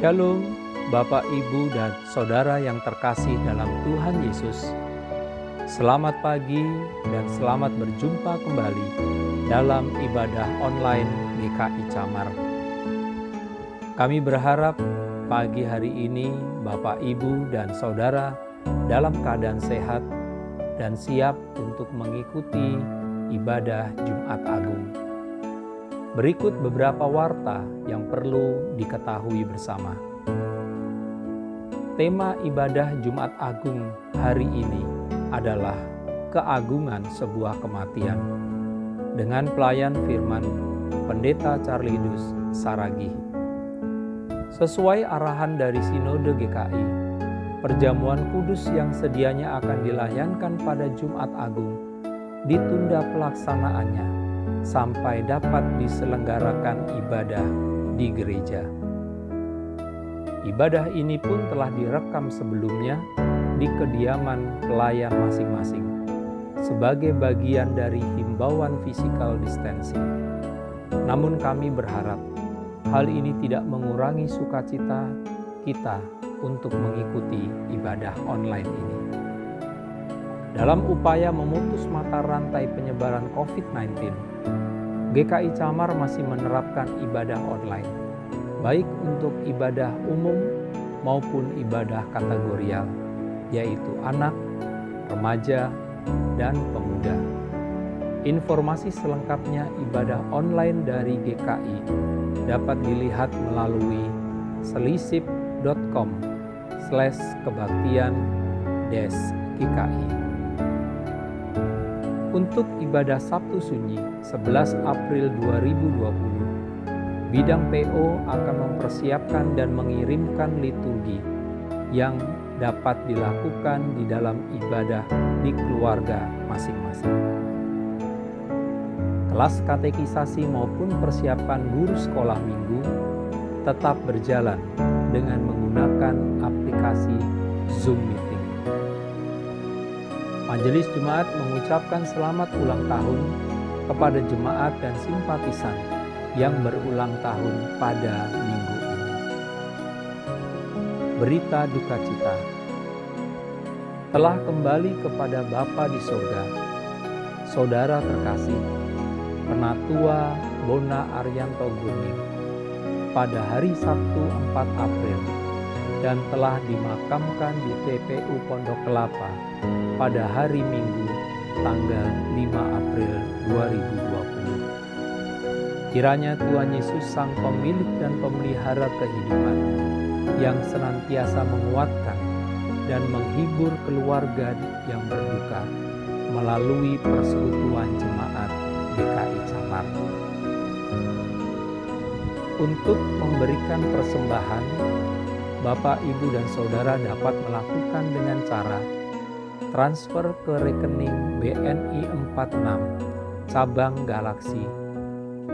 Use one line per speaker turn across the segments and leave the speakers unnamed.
Shalom, Bapak, Ibu, dan Saudara yang terkasih dalam Tuhan Yesus. Selamat pagi dan selamat berjumpa kembali dalam ibadah online GKI Camar. Kami berharap pagi hari ini Bapak, Ibu, dan Saudara dalam keadaan sehat dan siap untuk mengikuti ibadah Jumat Agung. Berikut beberapa warta yang perlu diketahui bersama. Tema ibadah Jumat Agung hari ini adalah keagungan sebuah kematian dengan pelayan firman Pendeta Carlidus Saragih. Sesuai arahan dari Sinode GKI, perjamuan kudus yang sedianya akan dilayankan pada Jumat Agung ditunda pelaksanaannya sampai dapat diselenggarakan ibadah di gereja. Ibadah ini pun telah direkam sebelumnya di kediaman pelayan masing-masing sebagai bagian dari himbauan physical distancing. Namun kami berharap hal ini tidak mengurangi sukacita kita untuk mengikuti ibadah online ini. Dalam upaya memutus mata rantai penyebaran COVID-19, GKI Camar masih menerapkan ibadah online, baik untuk ibadah umum maupun ibadah kategorial, yaitu anak, remaja, dan pemuda. Informasi selengkapnya ibadah online dari GKI dapat dilihat melalui selisip.com/kebaktian-GKI. Untuk ibadah Sabtu Sunyi 11 April 2020, bidang PO akan mempersiapkan dan mengirimkan liturgi yang dapat dilakukan di dalam ibadah di keluarga masing-masing. Kelas katekisasi maupun persiapan guru sekolah minggu tetap berjalan dengan menggunakan aplikasi Zoom Meeting. Majelis Jemaat mengucapkan selamat ulang tahun kepada jemaat dan simpatisan yang berulang tahun pada minggu ini. Berita duka cita. Telah kembali kepada Bapa di sorga, saudara terkasih, Penatua Bona Arianto Gurning, pada hari Sabtu 4 April dan telah dimakamkan di TPU Pondok Kelapa pada hari Minggu tanggal 5 April 2020. Kiranya Tuhan Yesus Sang Pemilik dan Pemelihara kehidupan yang senantiasa menguatkan dan menghibur keluarga yang berduka melalui persekutuan jemaat GKI Camar. Untuk memberikan persembahan, Bapak, Ibu, dan Saudara dapat melakukan dengan cara transfer ke rekening BNI 46 cabang Galaksi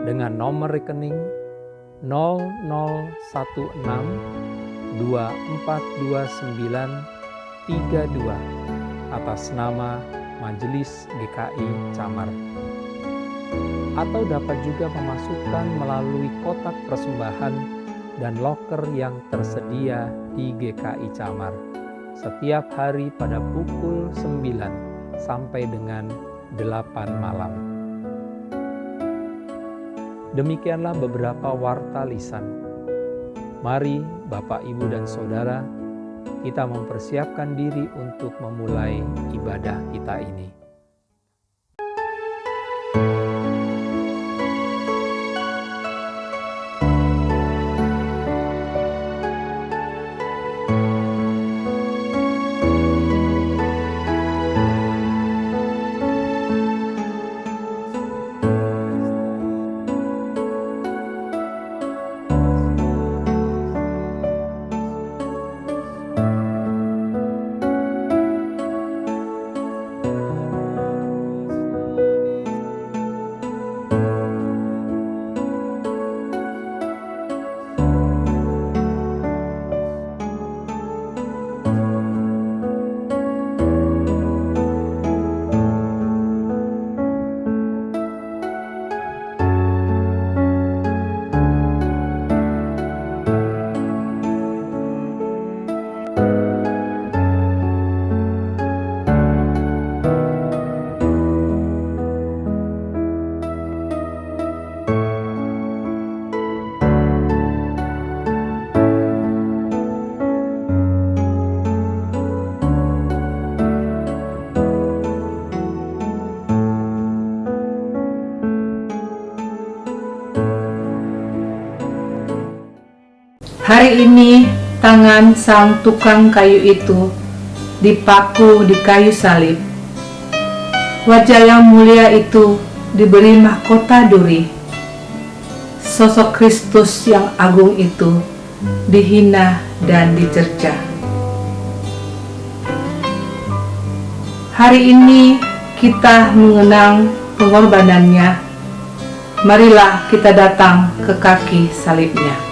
dengan nomor rekening 0016242932 atas nama Majelis GKI Camar. Atau dapat juga memasukkan melalui kotak persembahan dan loker yang tersedia di GKI Camar setiap hari pada pukul 9 sampai dengan 8 malam. Demikianlah beberapa warta lisan. Mari Bapak, Ibu, dan Saudara, kita mempersiapkan diri untuk memulai ibadah kita ini.
Hari ini tangan sang tukang kayu itu dipaku di kayu salib. Wajah yang mulia itu diberi mahkota duri. Sosok Kristus yang agung itu dihina dan dicerca. Hari ini kita mengenang pengorbanannya. Marilah kita datang ke kaki salibnya.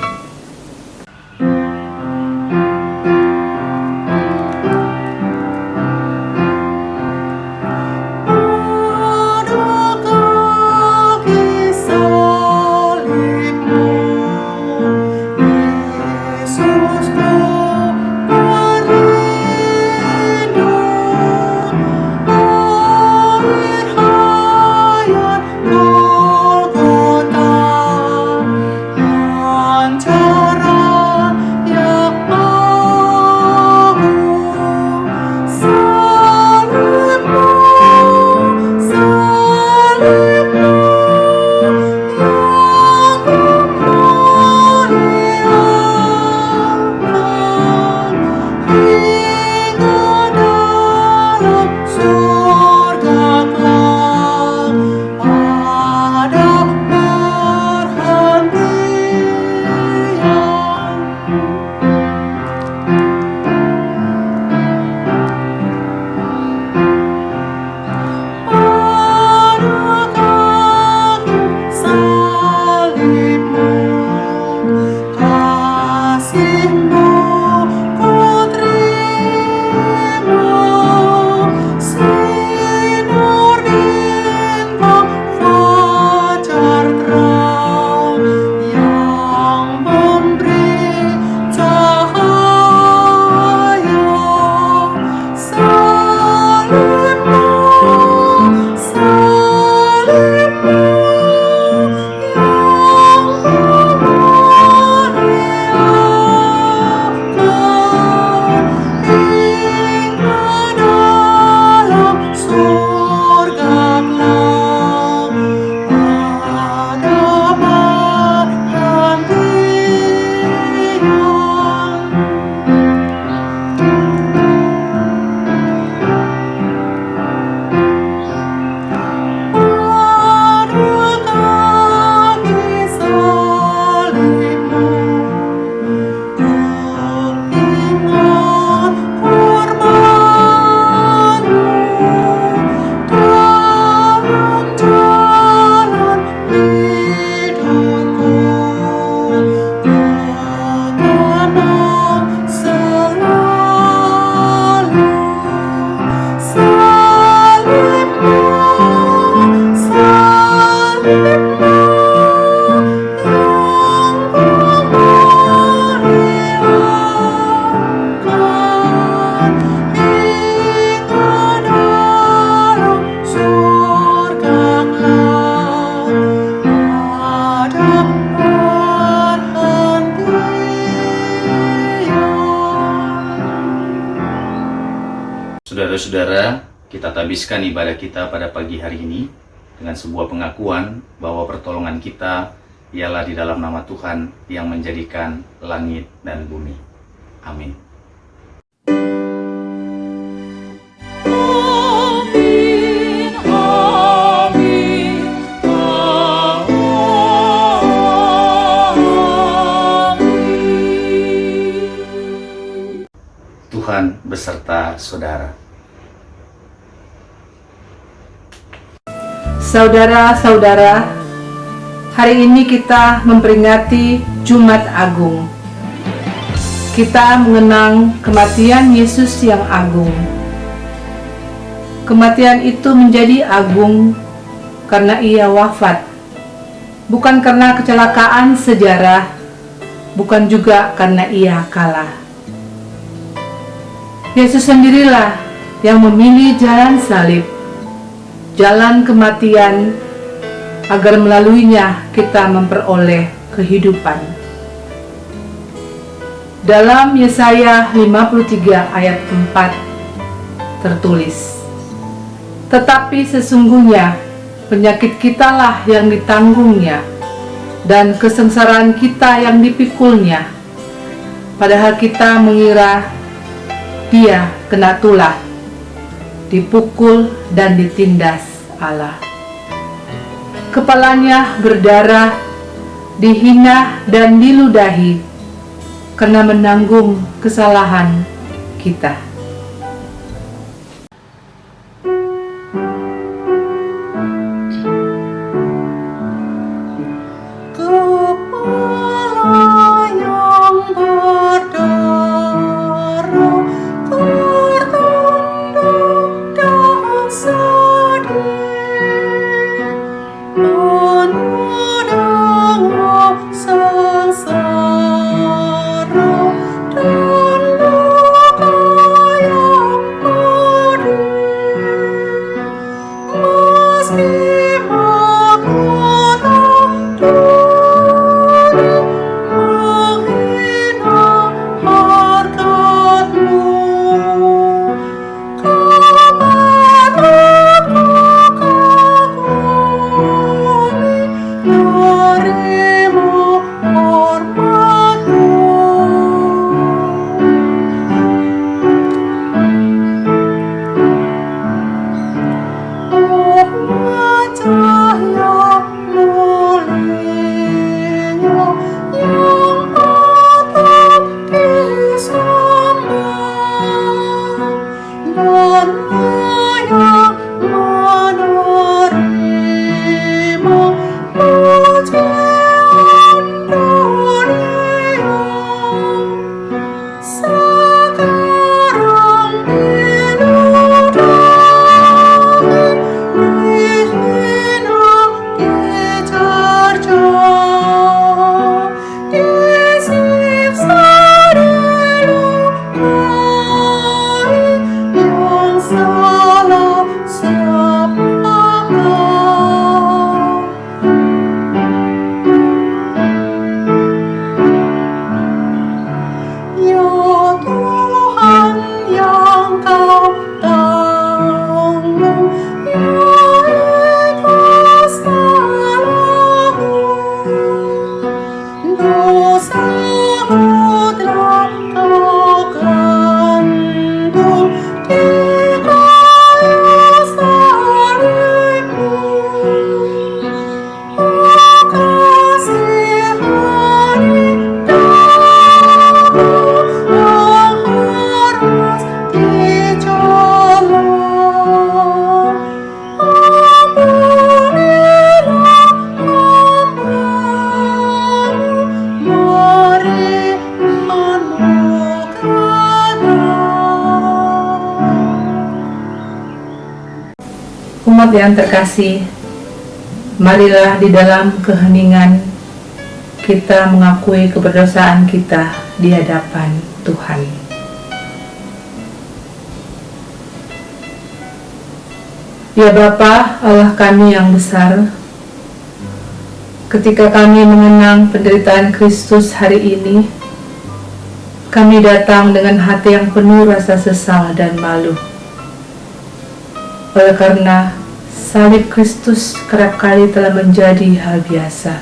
Saudara-saudara, kita tabiskan ibadah kita pada pagi hari ini dengan sebuah pengakuan bahwa pertolongan kita ialah di dalam nama Tuhan yang menjadikan langit dan bumi. Amin. Tuhan beserta saudara.
Saudara-saudara, hari ini kita memperingati Jumat Agung. Kita mengenang kematian Yesus yang agung. Kematian itu menjadi agung karena ia wafat, bukan karena kecelakaan sejarah, bukan juga karena ia kalah. Yesus sendirilah yang memilih jalan salib, jalan kematian, agar melaluinya kita memperoleh kehidupan. Dalam Yesaya 53 ayat 4 tertulis, "Tetapi sesungguhnya penyakit kitalah yang ditanggungnya, dan kesengsaraan kita yang dipikulnya. padahal kita mengira dia kena tulah, dipukul dan ditindas Allah. Kepalanya berdarah, dihina dan diludahi karena menanggung kesalahan kita. Umat yang terkasih, marilah di dalam keheningan kita mengakui keberdosaan kita di hadapan Tuhan. Ya Bapa, Allah kami yang besar, ketika kami mengenang penderitaan Kristus hari ini, kami datang dengan hati yang penuh rasa sesal dan malu. Oleh karena salib Kristus kerap kali telah menjadi hal biasa.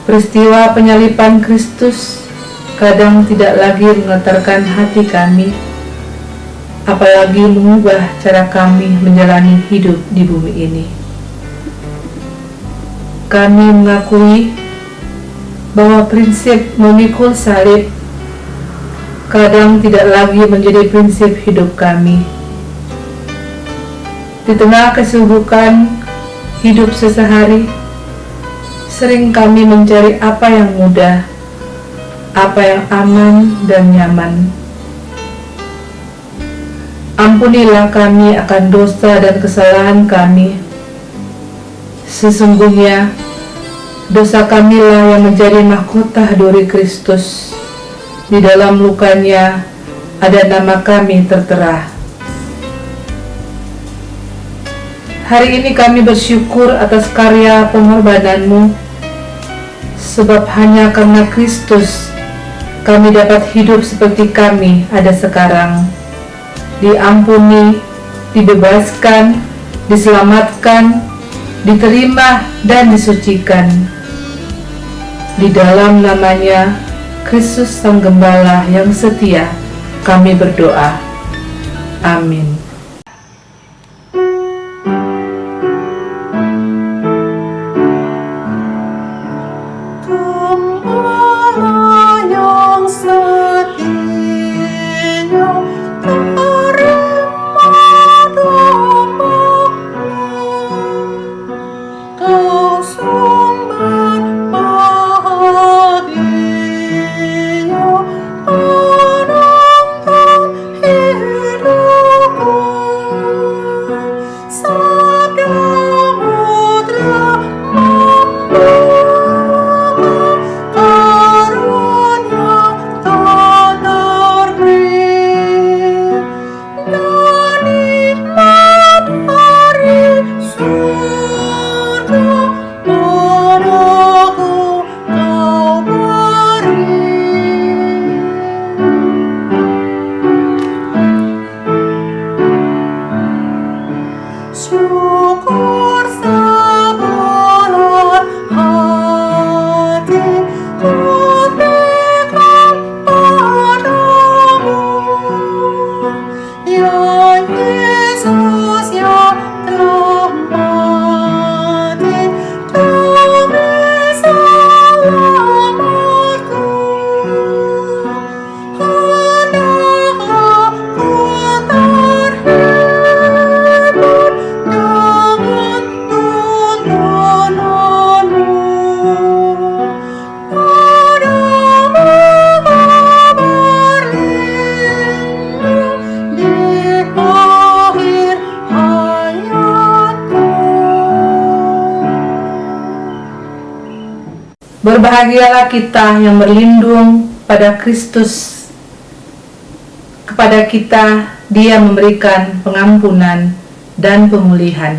Peristiwa penyaliban Kristus kadang tidak lagi menggetarkan hati kami, apalagi mengubah cara kami menjalani hidup di bumi ini. Kami mengakui bahwa prinsip memikul salib kadang tidak lagi menjadi prinsip hidup kami. Di tengah kesibukan hidup sehari-hari, sering kami mencari apa yang mudah, apa yang aman dan nyaman. Ampunilah kami akan dosa dan kesalahan kami. Sesungguhnya, dosa kamilah yang menjadi mahkota duri Kristus. Di dalam lukanya ada nama kami tertera. Hari ini kami bersyukur atas karya pengorbanan-Mu, sebab hanya karena Kristus kami dapat hidup seperti kami ada sekarang, diampuni, dibebaskan, diselamatkan, diterima dan disucikan. Di dalam namanya Kristus Sang Gembala yang setia, kami berdoa. Amin. Berbahagialah kita yang berlindung pada Kristus. Kepada kita Dia memberikan pengampunan dan pemulihan.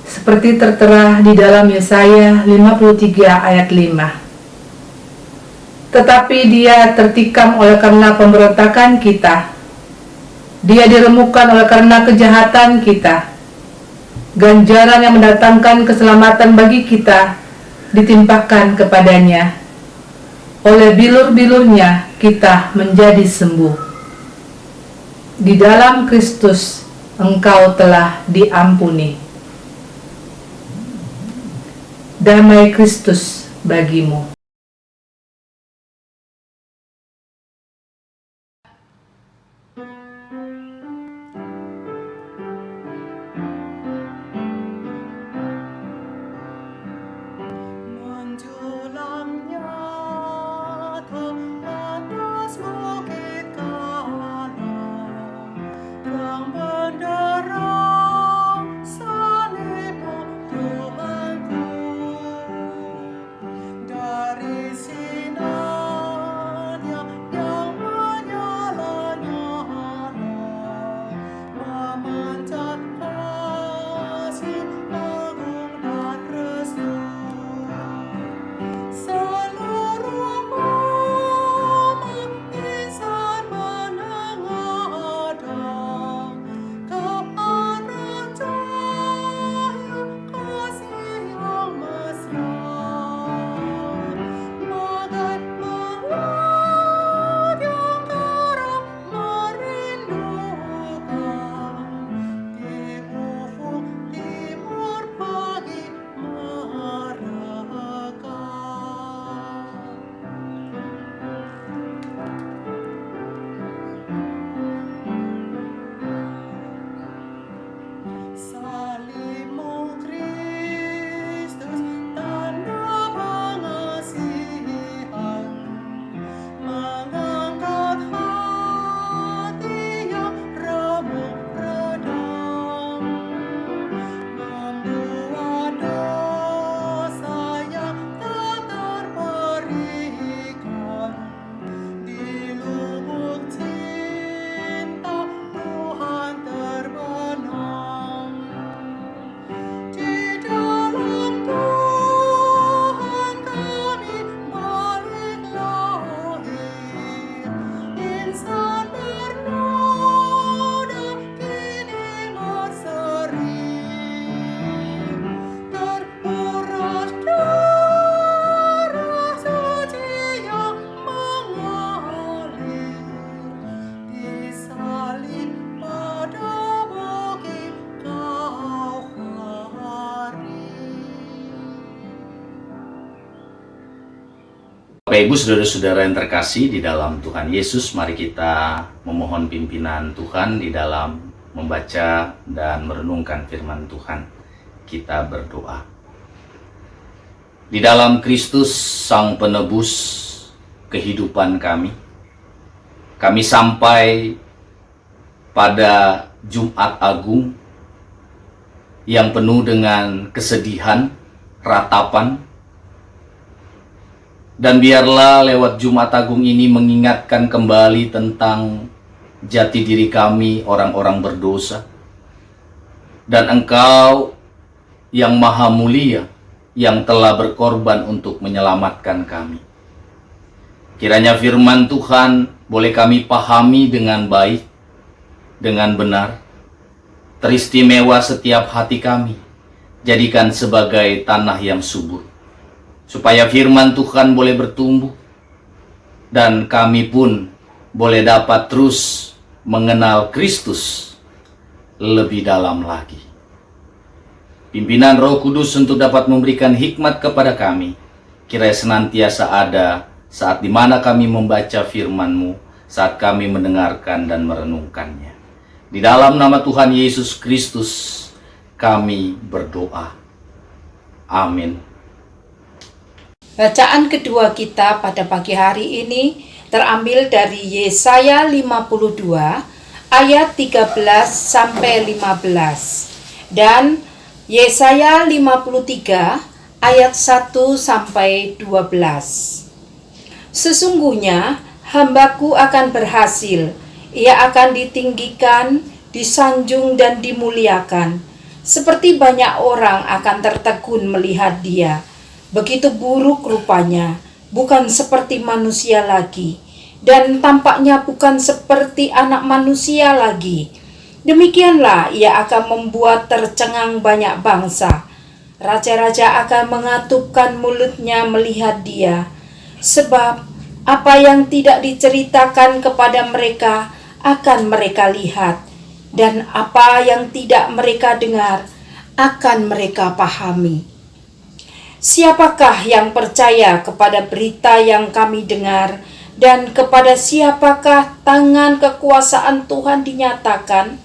Seperti tertera di dalam Yesaya 53 ayat 5. Tetapi Dia tertikam oleh karena pemberontakan kita. Dia diremukkan oleh karena kejahatan kita. Ganjaran yang mendatangkan keselamatan bagi kita ditimpakan kepadanya. Oleh bilur-bilurnya kita menjadi sembuh. Di dalam Kristus engkau telah diampuni. Damai Kristus bagimu.
Dari
Bapak Ibu saudara-saudara yang terkasih di dalam Tuhan Yesus, mari kita memohon pimpinan Tuhan di dalam membaca dan merenungkan firman Tuhan. Kita berdoa. Di dalam Kristus Sang Penebus kehidupan kami sampai pada Jumat Agung yang penuh dengan kesedihan, ratapan. Dan biarlah lewat Jumat Agung ini mengingatkan kembali tentang jati diri kami, orang-orang berdosa. Dan Engkau yang Maha Mulia, yang telah berkorban untuk menyelamatkan kami. Kiranya firman Tuhan boleh kami pahami dengan baik, dengan benar. Teristimewa setiap hati kami, jadikan sebagai tanah yang subur, supaya firman Tuhan boleh bertumbuh, dan kami pun boleh dapat terus mengenal Kristus lebih dalam lagi. Pimpinan Roh Kudus untuk dapat memberikan hikmat kepada kami, kiranya senantiasa ada saat dimana kami membaca firman-Mu, saat kami mendengarkan dan merenungkannya. Di dalam nama Tuhan Yesus Kristus kami berdoa. Amin.
Bacaan kedua kita pada pagi hari ini terambil dari Yesaya 52 ayat 13 sampai 15 dan Yesaya 53 ayat 1 sampai 12. Sesungguhnya hambaku akan berhasil, ia akan ditinggikan, disanjung dan dimuliakan. Seperti banyak orang akan tertegun melihat dia. Begitu buruk rupanya, bukan seperti manusia lagi, dan tampaknya bukan seperti anak manusia lagi. Demikianlah ia akan membuat tercengang banyak bangsa. Raja-raja akan mengatupkan mulutnya melihat dia. Sebab apa yang tidak diceritakan kepada mereka akan mereka lihat, dan apa yang tidak mereka dengar akan mereka pahami. Siapakah yang percaya kepada berita yang kami dengar, dan kepada siapakah tangan kekuasaan Tuhan dinyatakan?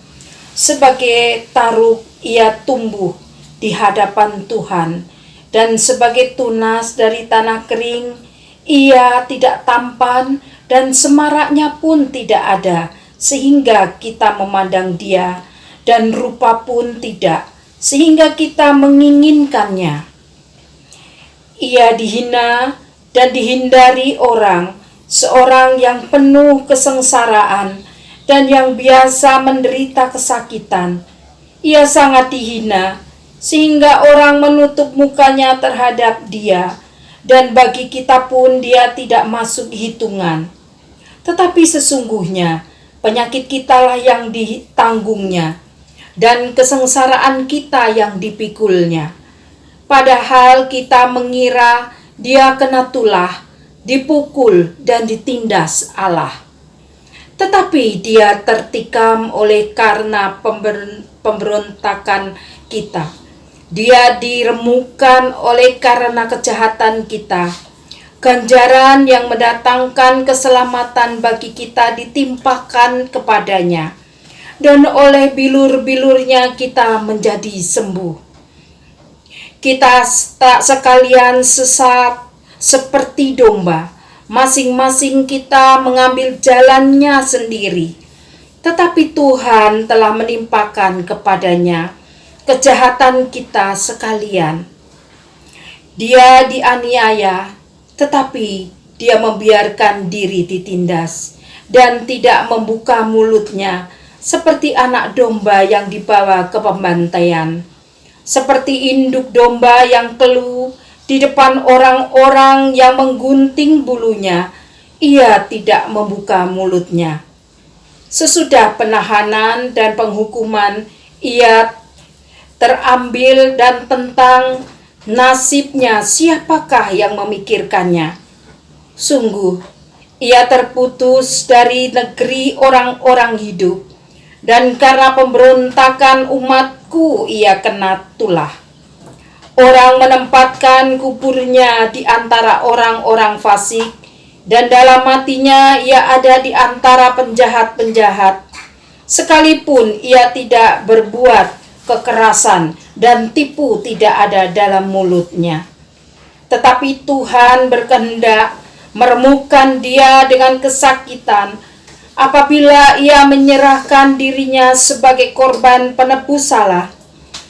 Sebagai taruk ia tumbuh di hadapan Tuhan, dan sebagai tunas dari tanah kering ia tidak tampan, dan semaraknya pun tidak ada, sehingga kita memandang dia, dan rupa pun tidak, sehingga kita menginginkannya. Ia dihina dan dihindari orang, seorang yang penuh kesengsaraan dan yang biasa menderita kesakitan. Ia sangat dihina, sehingga orang menutup mukanya terhadap dia, dan bagi kita pun dia tidak masuk hitungan. Tetapi sesungguhnya penyakit kitalah yang ditanggungnya, dan kesengsaraan kita yang dipikulnya. Padahal kita mengira dia kena tulah, dipukul dan ditindas Allah. Tetapi dia tertikam oleh karena pemberontakan kita. Dia diremukkan oleh karena kejahatan kita. Ganjaran yang mendatangkan keselamatan bagi kita ditimpakan kepadanya, dan oleh bilur-bilurnya kita menjadi sembuh. Kita tak sekalian sesat seperti domba, masing-masing kita mengambil jalannya sendiri. Tetapi Tuhan telah menimpakan kepadanya kejahatan kita sekalian. Dia dianiaya, tetapi dia membiarkan diri ditindas, dan tidak membuka mulutnya seperti anak domba yang dibawa ke pembantaian. Seperti induk domba yang keluh di depan orang-orang yang menggunting bulunya, ia tidak membuka mulutnya. Sesudah penahanan dan penghukuman, ia terambil, dan tentang nasibnya siapakah yang memikirkannya? Sungguh, ia terputus dari negeri orang-orang hidup, dan karena pemberontakan umatku ia kena tulah. Orang menempatkan kuburnya di antara orang-orang fasik, dan dalam matinya ia ada di antara penjahat-penjahat. Sekalipun ia tidak berbuat kekerasan dan tipu tidak ada dalam mulutnya. Tetapi Tuhan berkehendak meremukkan dia dengan kesakitan apabila ia menyerahkan dirinya sebagai korban penebus salah.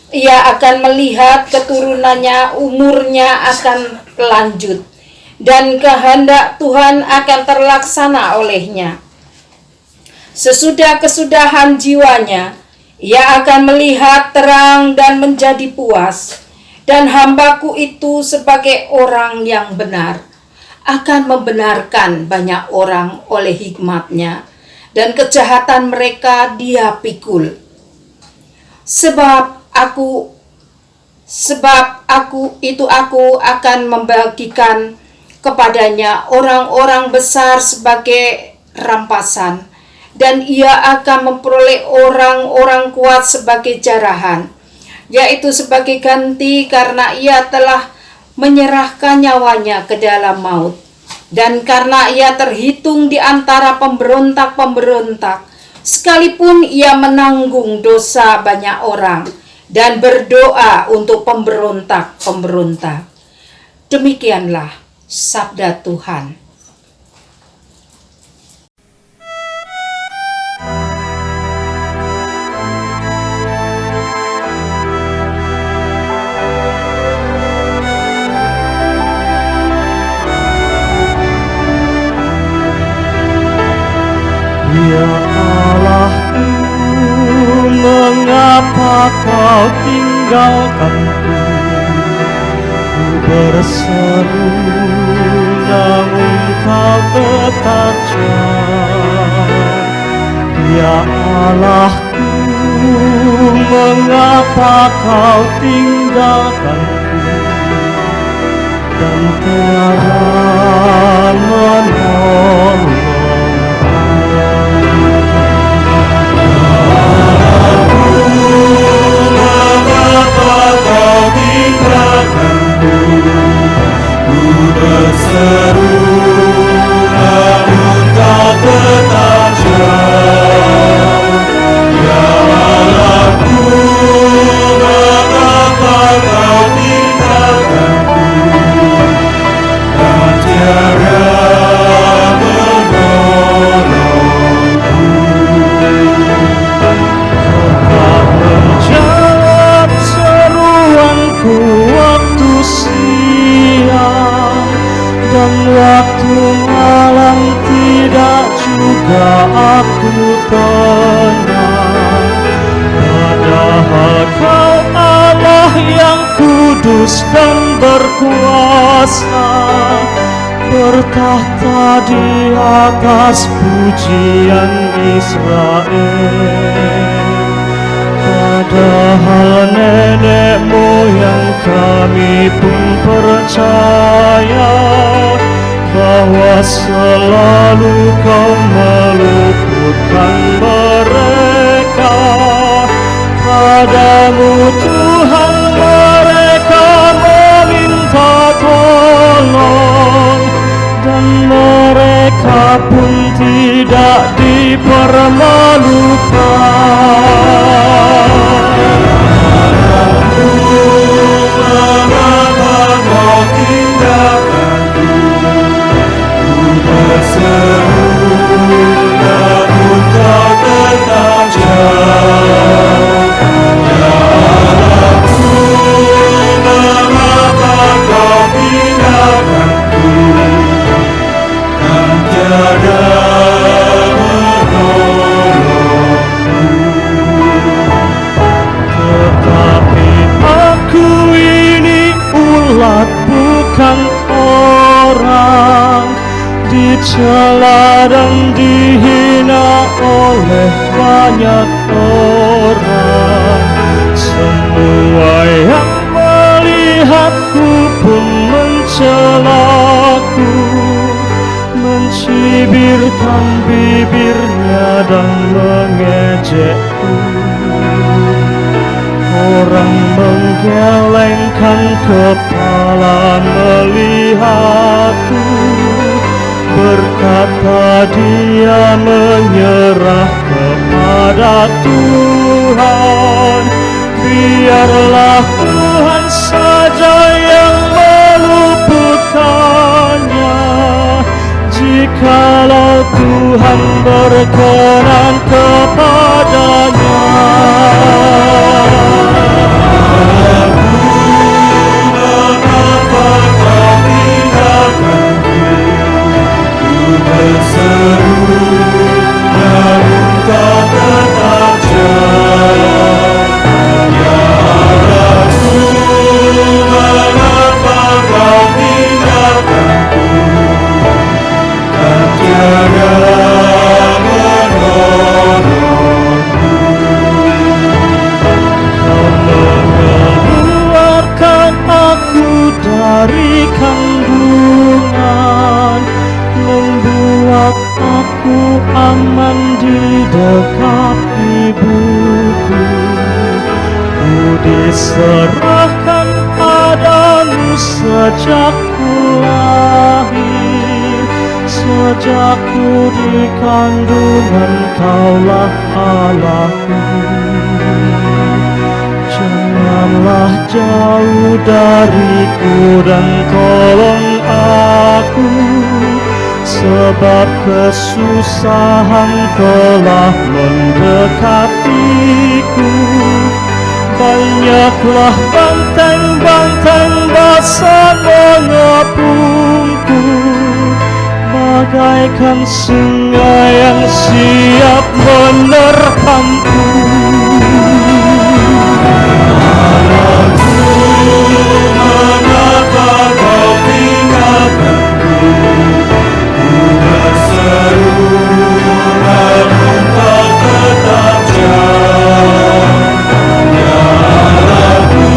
Ia akan melihat keturunannya, umurnya akan lanjut, dan kehendak Tuhan akan terlaksana olehnya. Sesudah kesudahan jiwanya, ia akan melihat terang dan menjadi puas, dan hambaku itu sebagai orang yang benar akan membenarkan banyak orang oleh hikmatnya, dan kejahatan mereka dia pikul. Sebab aku akan membagikan kepadanya orang-orang besar sebagai rampasan, dan ia akan memperoleh orang-orang kuat sebagai jarahan, yaitu sebagai ganti karena ia telah menyerahkan nyawanya ke dalam maut, dan karena ia terhitung di antara pemberontak-pemberontak, sekalipun ia menanggung dosa banyak orang dan berdoa untuk pemberontak-pemberontak. Demikianlah sabda Tuhan.
Ya Allahku, mengapa kau tinggalkanku? Ku berseru, namun kau tetap jauh. Ya Allahku, mengapa kau tinggalkanku? Dan tiada menolong. Berseru, namun kau tetap jauh. Ya Allahku, mengapa kau tinggalkanku? Dan tiada menolongku. Kau tak menjawab seruanku waktu siang, dan waktu malam tidak juga aku tenang. Padahal kau Allah yang kudus dan berkuasa, bertahta di atas pujian Israel. Padahal nenek moyang kami pun percaya bahwa selalu kau meluputkan mereka. Padamu Tuhan mereka meminta tolong, dan mereka pun tidak dipermalukan. Mengapa kau tinggalkanku? Ku berseru, namun kau tetap jauh. Ya Allahku, mengapa kau tinggalkanku? Dan tiada menolongku. Tetapi aku ini ulat bukan orang, dicela dan dihina oleh banyak orang. Semua yang melihatku pun mencelaku, mencibirkan bibirnya dan mengejekku. Orang menggelengkan kepala melihatku, berkata dia menyerah kepada Tuhan. Biarlah Tuhan saja yang meluputkannya. Jikalau Tuhan berkenan kepadanya. Mengapa kau tinggalkanku? Ku berseru, namun kau tetap jauh. Ya Allahku, mengapa kau tinggalkanku? Dan tiada menolongku. Kau mengeluarkan aku dari kandungan, membuat aku aman di dekat ibuku. Ku diserahkan padamu sejak ku lahir, sejak ku di kandungan kaulah Allahku. Janganlah jauh dariku dan tolong aku, sebab kesusahan telah mendekatiku. Banyaklah banteng-banteng basah mengepungku, bagaikan singa yang siap menerkamku. Anakku, mengapa kau tinggalkanku? Ku berseru, namun kau tetap jauh. Ya Allahku,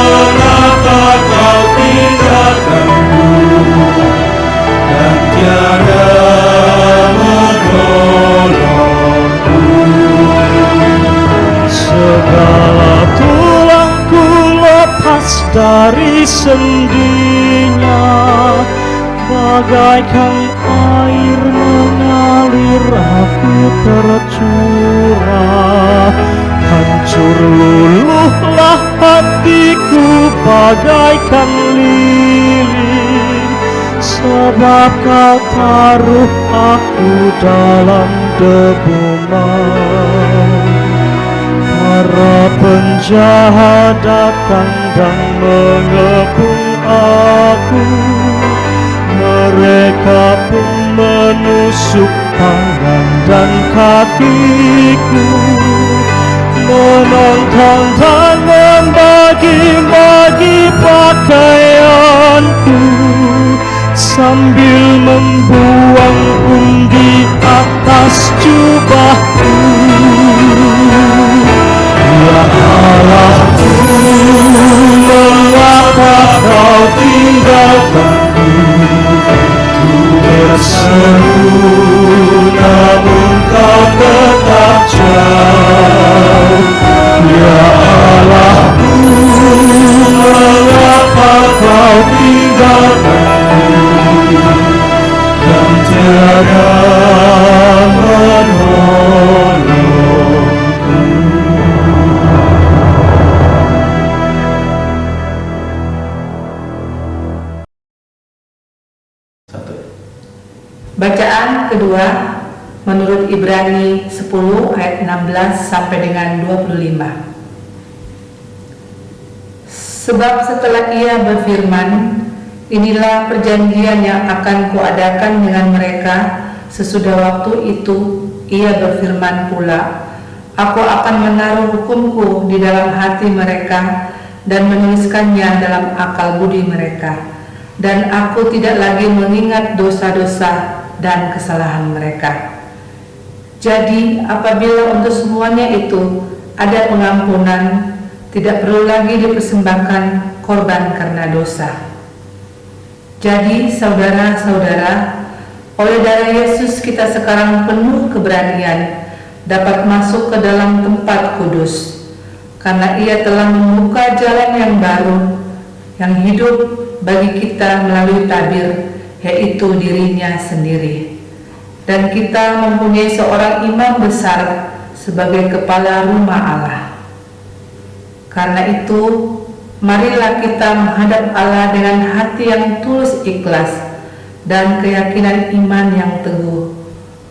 mengapa kau tinggalkanku? Dan tiada menolongku. Segala tulangku lepas dari sendinya, bagaikan air mengalir aku tercurah. Hancur luluhlah hatiku bagaikan lilin, sebab kau taruh aku dalam debu maut. Para penjahat datang dan mengepung aku, mereka pun menusuk tangan dan kakiku, menonton dan membagi-bagi pakaianku, sambil membuang pun di atas jubahku. Ya Allahku, mengapa kau tinggalkanku? Ku berseru, namun kau tetap jauh. Ya Allahku, mengapa kau tinggalkanku? Dan tiada menolongku.
Bacaan kedua menurut Ibrani 10 ayat 16 sampai dengan 25. Sebab setelah ia berfirman, inilah perjanjian yang akan kuadakan dengan mereka sesudah waktu itu, ia berfirman pula, aku akan menaruh hukumku di dalam hati mereka dan menuliskannya dalam akal budi mereka, dan aku tidak lagi mengingat dosa-dosa dan kesalahan mereka. Jadi apabila untuk semuanya itu ada pengampunan, tidak perlu lagi dipersembahkan korban karena dosa. Jadi saudara-saudara, oleh darah Yesus kita sekarang penuh keberanian dapat masuk ke dalam tempat kudus, karena ia telah membuka jalan yang baru, yang hidup bagi kita melalui tabir yaitu dirinya sendiri. Dan kita mempunyai seorang imam besar sebagai kepala rumah Allah. Karena itu, marilah kita menghadap Allah dengan hati yang tulus ikhlas dan keyakinan iman yang teguh.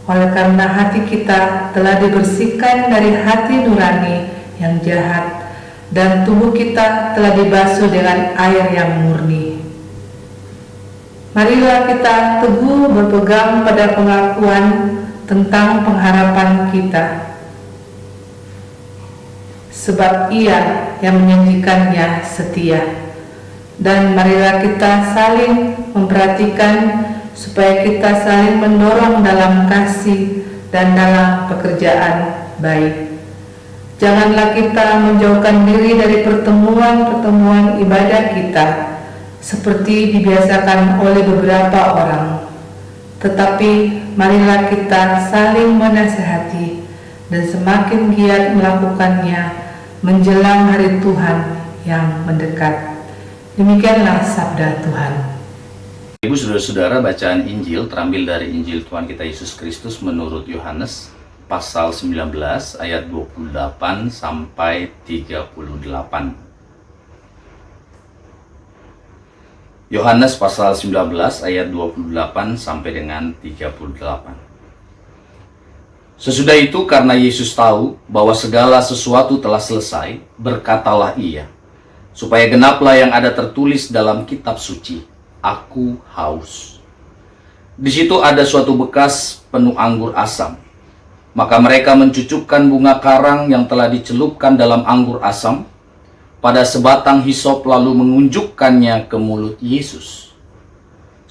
Oleh karena hati kita telah dibersihkan dari hati nurani yang jahat, dan tubuh kita telah dibasuh dengan air yang murni. Marilah kita teguh berpegang pada pengakuan tentang pengharapan kita, sebab Ia yang menjanjikannya setia. Dan marilah kita saling memperhatikan supaya kita saling mendorong dalam kasih dan dalam pekerjaan baik. Janganlah kita menjauhkan diri dari pertemuan-pertemuan ibadah kita seperti dibiasakan oleh beberapa orang, tetapi marilah kita saling menasihati dan semakin giat melakukannya menjelang hari Tuhan yang mendekat. Demikianlah sabda Tuhan.
Ibu saudara-saudara, bacaan Injil terambil dari Injil Tuhan kita Yesus Kristus menurut Yohanes pasal 19 ayat 28 sampai 38. Yohanes pasal 19 ayat 28 sampai dengan 38. Sesudah itu, karena Yesus tahu bahwa segala sesuatu telah selesai, berkatalah Ia, supaya genaplah yang ada tertulis dalam kitab suci, Aku haus. Di situ ada suatu bekas penuh anggur asam. Maka mereka mencucukkan bunga karang yang telah dicelupkan dalam anggur asam pada sebatang hisop, lalu mengunjukkannya ke mulut Yesus.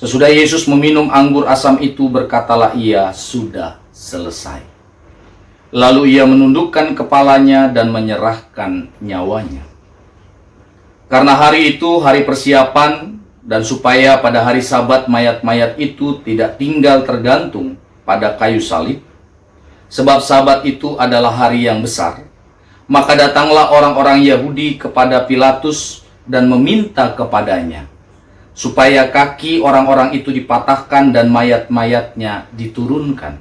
Sesudah Yesus meminum anggur asam itu, berkatalah Ia, sudah selesai. Lalu Ia menundukkan kepalanya dan menyerahkan nyawanya. Karena hari itu hari persiapan, dan supaya pada hari Sabat mayat-mayat itu tidak tinggal tergantung pada kayu salib, sebab Sabat itu adalah hari yang besar, maka datanglah orang-orang Yahudi kepada Pilatus dan meminta kepadanya, supaya kaki orang-orang itu dipatahkan dan mayat-mayatnya diturunkan.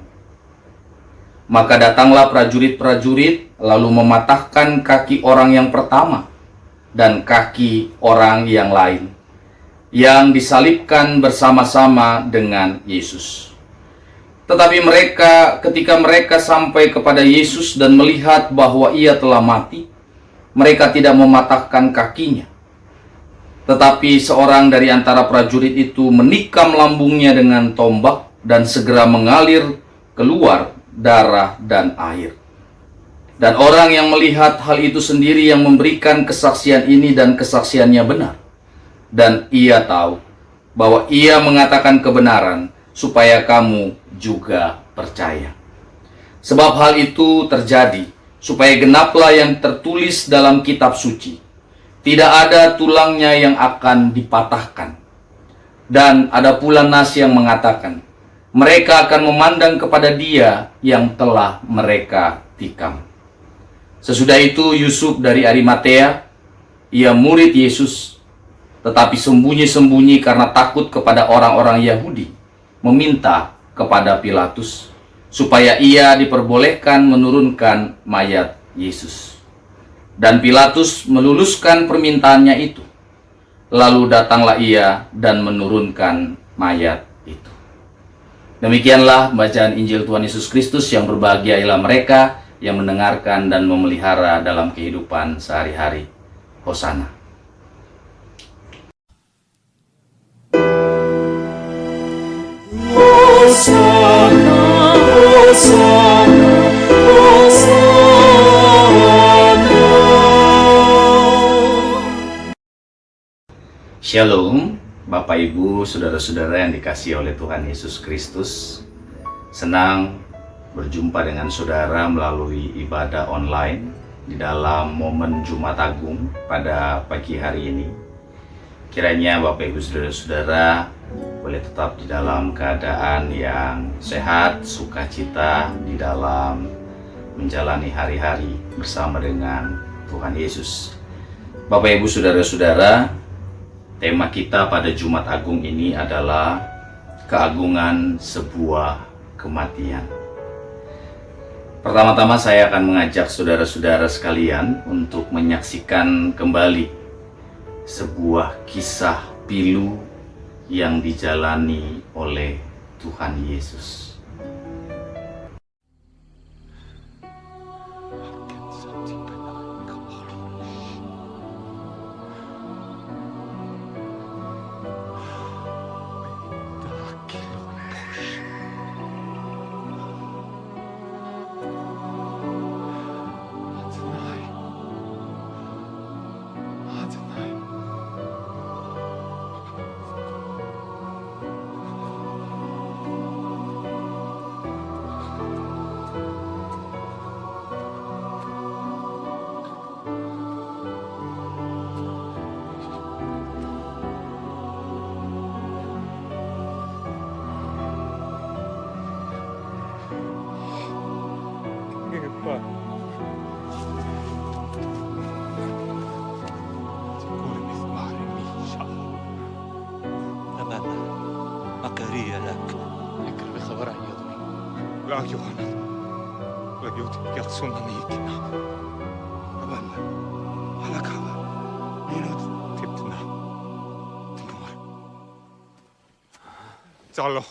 Maka datanglah prajurit-prajurit, lalu mematahkan kaki orang yang pertama dan kaki orang yang lain, yang disalibkan bersama-sama dengan Yesus. Tetapi ketika mereka sampai kepada Yesus dan melihat bahwa Ia telah mati, mereka tidak mematahkan kakinya. Tetapi seorang dari antara prajurit itu menikam lambungnya dengan tombak, dan segera mengalir keluar darah dan air. Dan orang yang melihat hal itu sendiri yang memberikan kesaksian ini, dan kesaksiannya benar. Dan ia tahu bahwa ia mengatakan kebenaran, supaya kamu juga percaya. Sebab hal itu terjadi supaya genaplah yang tertulis dalam kitab suci, tidak ada tulangnya yang akan dipatahkan. Dan ada pula nas yang mengatakan, mereka akan memandang kepada Dia yang telah mereka tikam. Sesudah itu Yusuf dari Arimatea, ia murid Yesus, tetapi sembunyi-sembunyi karena takut kepada orang-orang Yahudi, meminta kepada Pilatus supaya ia diperbolehkan menurunkan mayat Yesus. Dan Pilatus meluluskan permintaannya itu. Lalu datanglah ia dan menurunkan mayat itu. Demikianlah bacaan Injil Tuhan Yesus Kristus. Yang berbahagia ialah mereka yang mendengarkan dan memelihara dalam kehidupan sehari-hari. Hosana.
Hosana, Hosana, Hosana.
Shalom, Bapak Ibu, saudara-saudara yang dikasihi oleh Tuhan Yesus Kristus. Senang berjumpa dengan saudara melalui ibadah online di dalam momen Jumat Agung pada pagi hari ini. Kiranya Bapak Ibu saudara-saudara boleh tetap di dalam keadaan yang sehat, sukacita di dalam menjalani hari-hari bersama dengan Tuhan Yesus. Bapak Ibu saudara-saudara, tema kita pada Jumat Agung ini adalah keagungan sebuah kematian. Pertama-tama saya akan mengajak saudara-saudara sekalian untuk menyaksikan kembali sebuah kisah pilu yang dijalani oleh Tuhan Yesus.
أمامه مكارية لك.
اكر بخبر يضني لا يوهنا لا يوتي يقصونا نيكنا أبانا على كذا مينوت تبتنا تنور زالو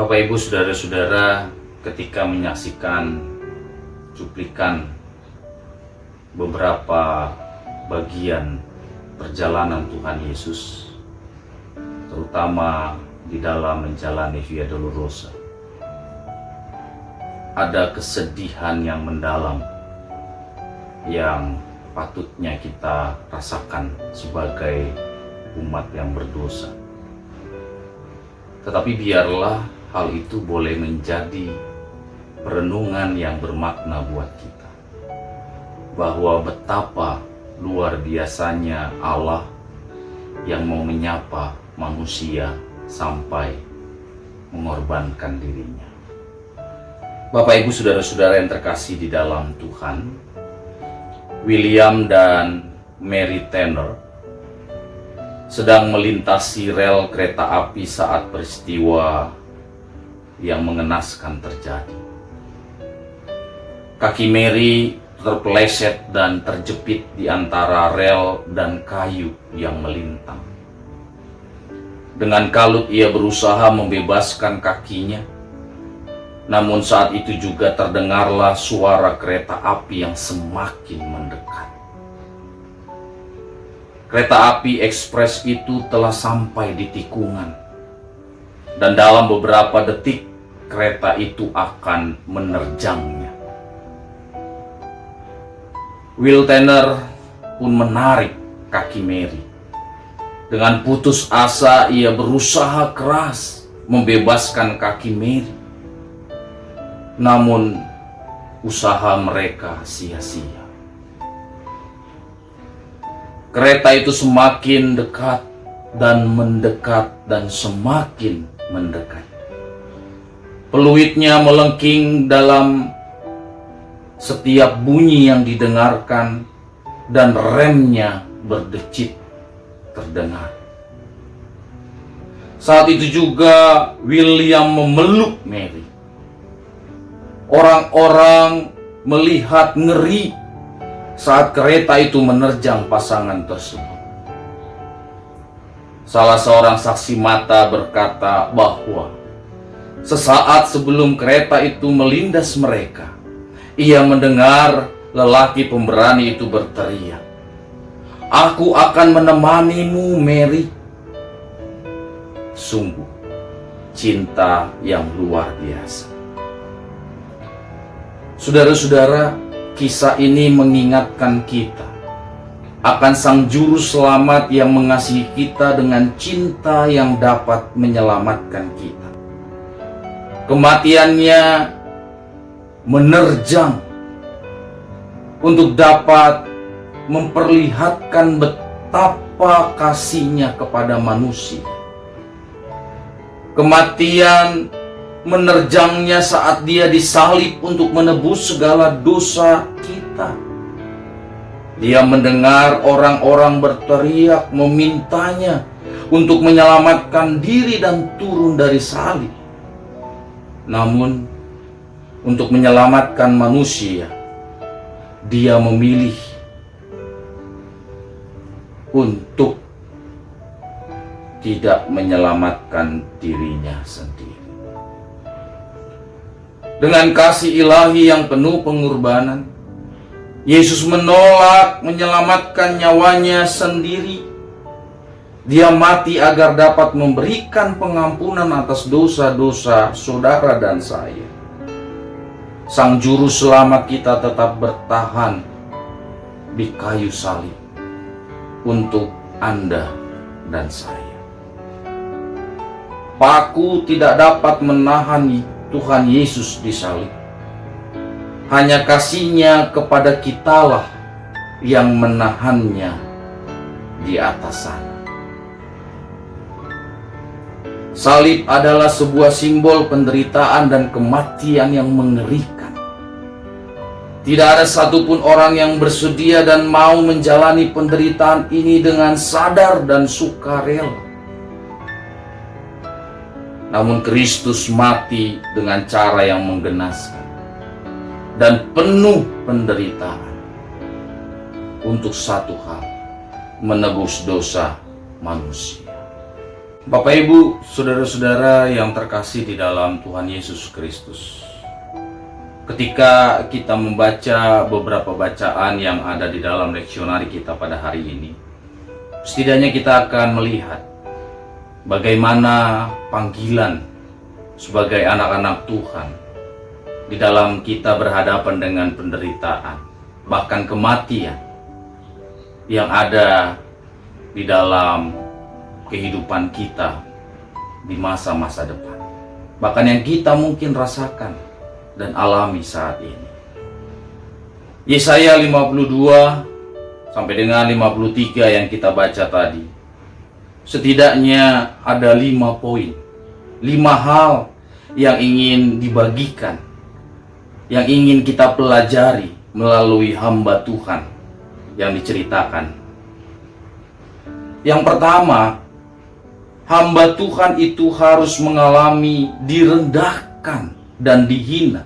Bapak Ibu Saudara-saudara, ketika menyaksikan cuplikan beberapa bagian perjalanan Tuhan Yesus, terutama di dalam menjalani Via Dolorosa, ada kesedihan yang mendalam yang patutnya kita rasakan sebagai umat yang berdosa. Tetapi biarlah hal itu boleh menjadi perenungan yang bermakna buat kita, bahwa betapa luar biasanya Allah yang mau menyapa manusia sampai mengorbankan dirinya. Bapak Ibu Saudara-saudara yang terkasih di dalam Tuhan, William dan Mary Tanner sedang melintasi rel kereta api saat peristiwa yang mengenaskan terjadi. Kaki Mary terpeleset dan terjepit di antara rel dan kayu yang melintang. Dengan kalut ia berusaha membebaskan kakinya, namun saat itu juga terdengarlah suara kereta api yang semakin mendekat. Kereta api ekspres itu telah sampai di tikungan, dan dalam beberapa detik kereta itu akan menerjangnya. Will Tanner pun menarik kaki Mary. Dengan putus asa ia berusaha keras membebaskan kaki Mary. Namun usaha mereka sia-sia. Kereta itu semakin dekat dan mendekat dan semakin mendekat. Peluitnya melengking dalam setiap bunyi yang didengarkan dan remnya berdecit terdengar. Saat itu juga William memeluk Mary. Orang-orang melihat ngeri saat kereta itu menerjang pasangan tersebut. Salah seorang saksi mata berkata bahwa sesaat sebelum kereta itu melindas mereka, ia mendengar lelaki pemberani itu berteriak, "Aku akan menemanimu, Mary." Sungguh, cinta yang luar biasa. Saudara-saudara, kisah ini mengingatkan kita akan Sang Juru Selamat yang mengasihi kita dengan cinta yang dapat menyelamatkan kita. Kematiannya menerjang untuk dapat memperlihatkan betapa kasihnya kepada manusia. Kematian menerjangnya saat dia disalib untuk menebus segala dosa kita. Dia mendengar orang-orang berteriak memintanya untuk menyelamatkan diri dan turun dari salib. Namun, untuk menyelamatkan manusia, dia memilih untuk tidak menyelamatkan dirinya sendiri. Dengan kasih ilahi yang penuh pengorbanan, Yesus menolak menyelamatkan nyawanya sendiri. Dia mati agar dapat memberikan pengampunan atas dosa-dosa saudara dan saya. Sang Juru Selamat kita tetap bertahan di kayu salib untuk Anda dan saya. Paku tidak dapat menahan Tuhan Yesus disalib. Hanya kasih-Nya kepada kitalah yang menahannya di atas sana. Salib adalah sebuah simbol penderitaan dan kematian yang mengerikan. Tidak ada satupun orang yang bersedia dan mau menjalani penderitaan ini dengan sadar dan sukarela. Namun Kristus mati dengan cara yang menggenaskan dan penuh penderitaan untuk satu hal, menebus dosa manusia. Bapak Ibu, saudara-saudara yang terkasih di dalam Tuhan Yesus Kristus. Ketika kita membaca beberapa bacaan yang ada di dalam leksionari kita pada hari ini, setidaknya kita akan melihat bagaimana panggilan sebagai anak-anak Tuhan di dalam kita berhadapan dengan penderitaan, bahkan kematian yang ada di dalam kehidupan kita di masa-masa depan, bahkan yang kita mungkin rasakan dan alami saat ini. Yesaya 52 sampai dengan 53 yang kita baca tadi, setidaknya ada 5 poin, 5 hal yang ingin dibagikan, yang ingin kita pelajari melalui hamba Tuhan yang diceritakan. Yang pertama, hamba Tuhan itu harus mengalami direndahkan dan dihina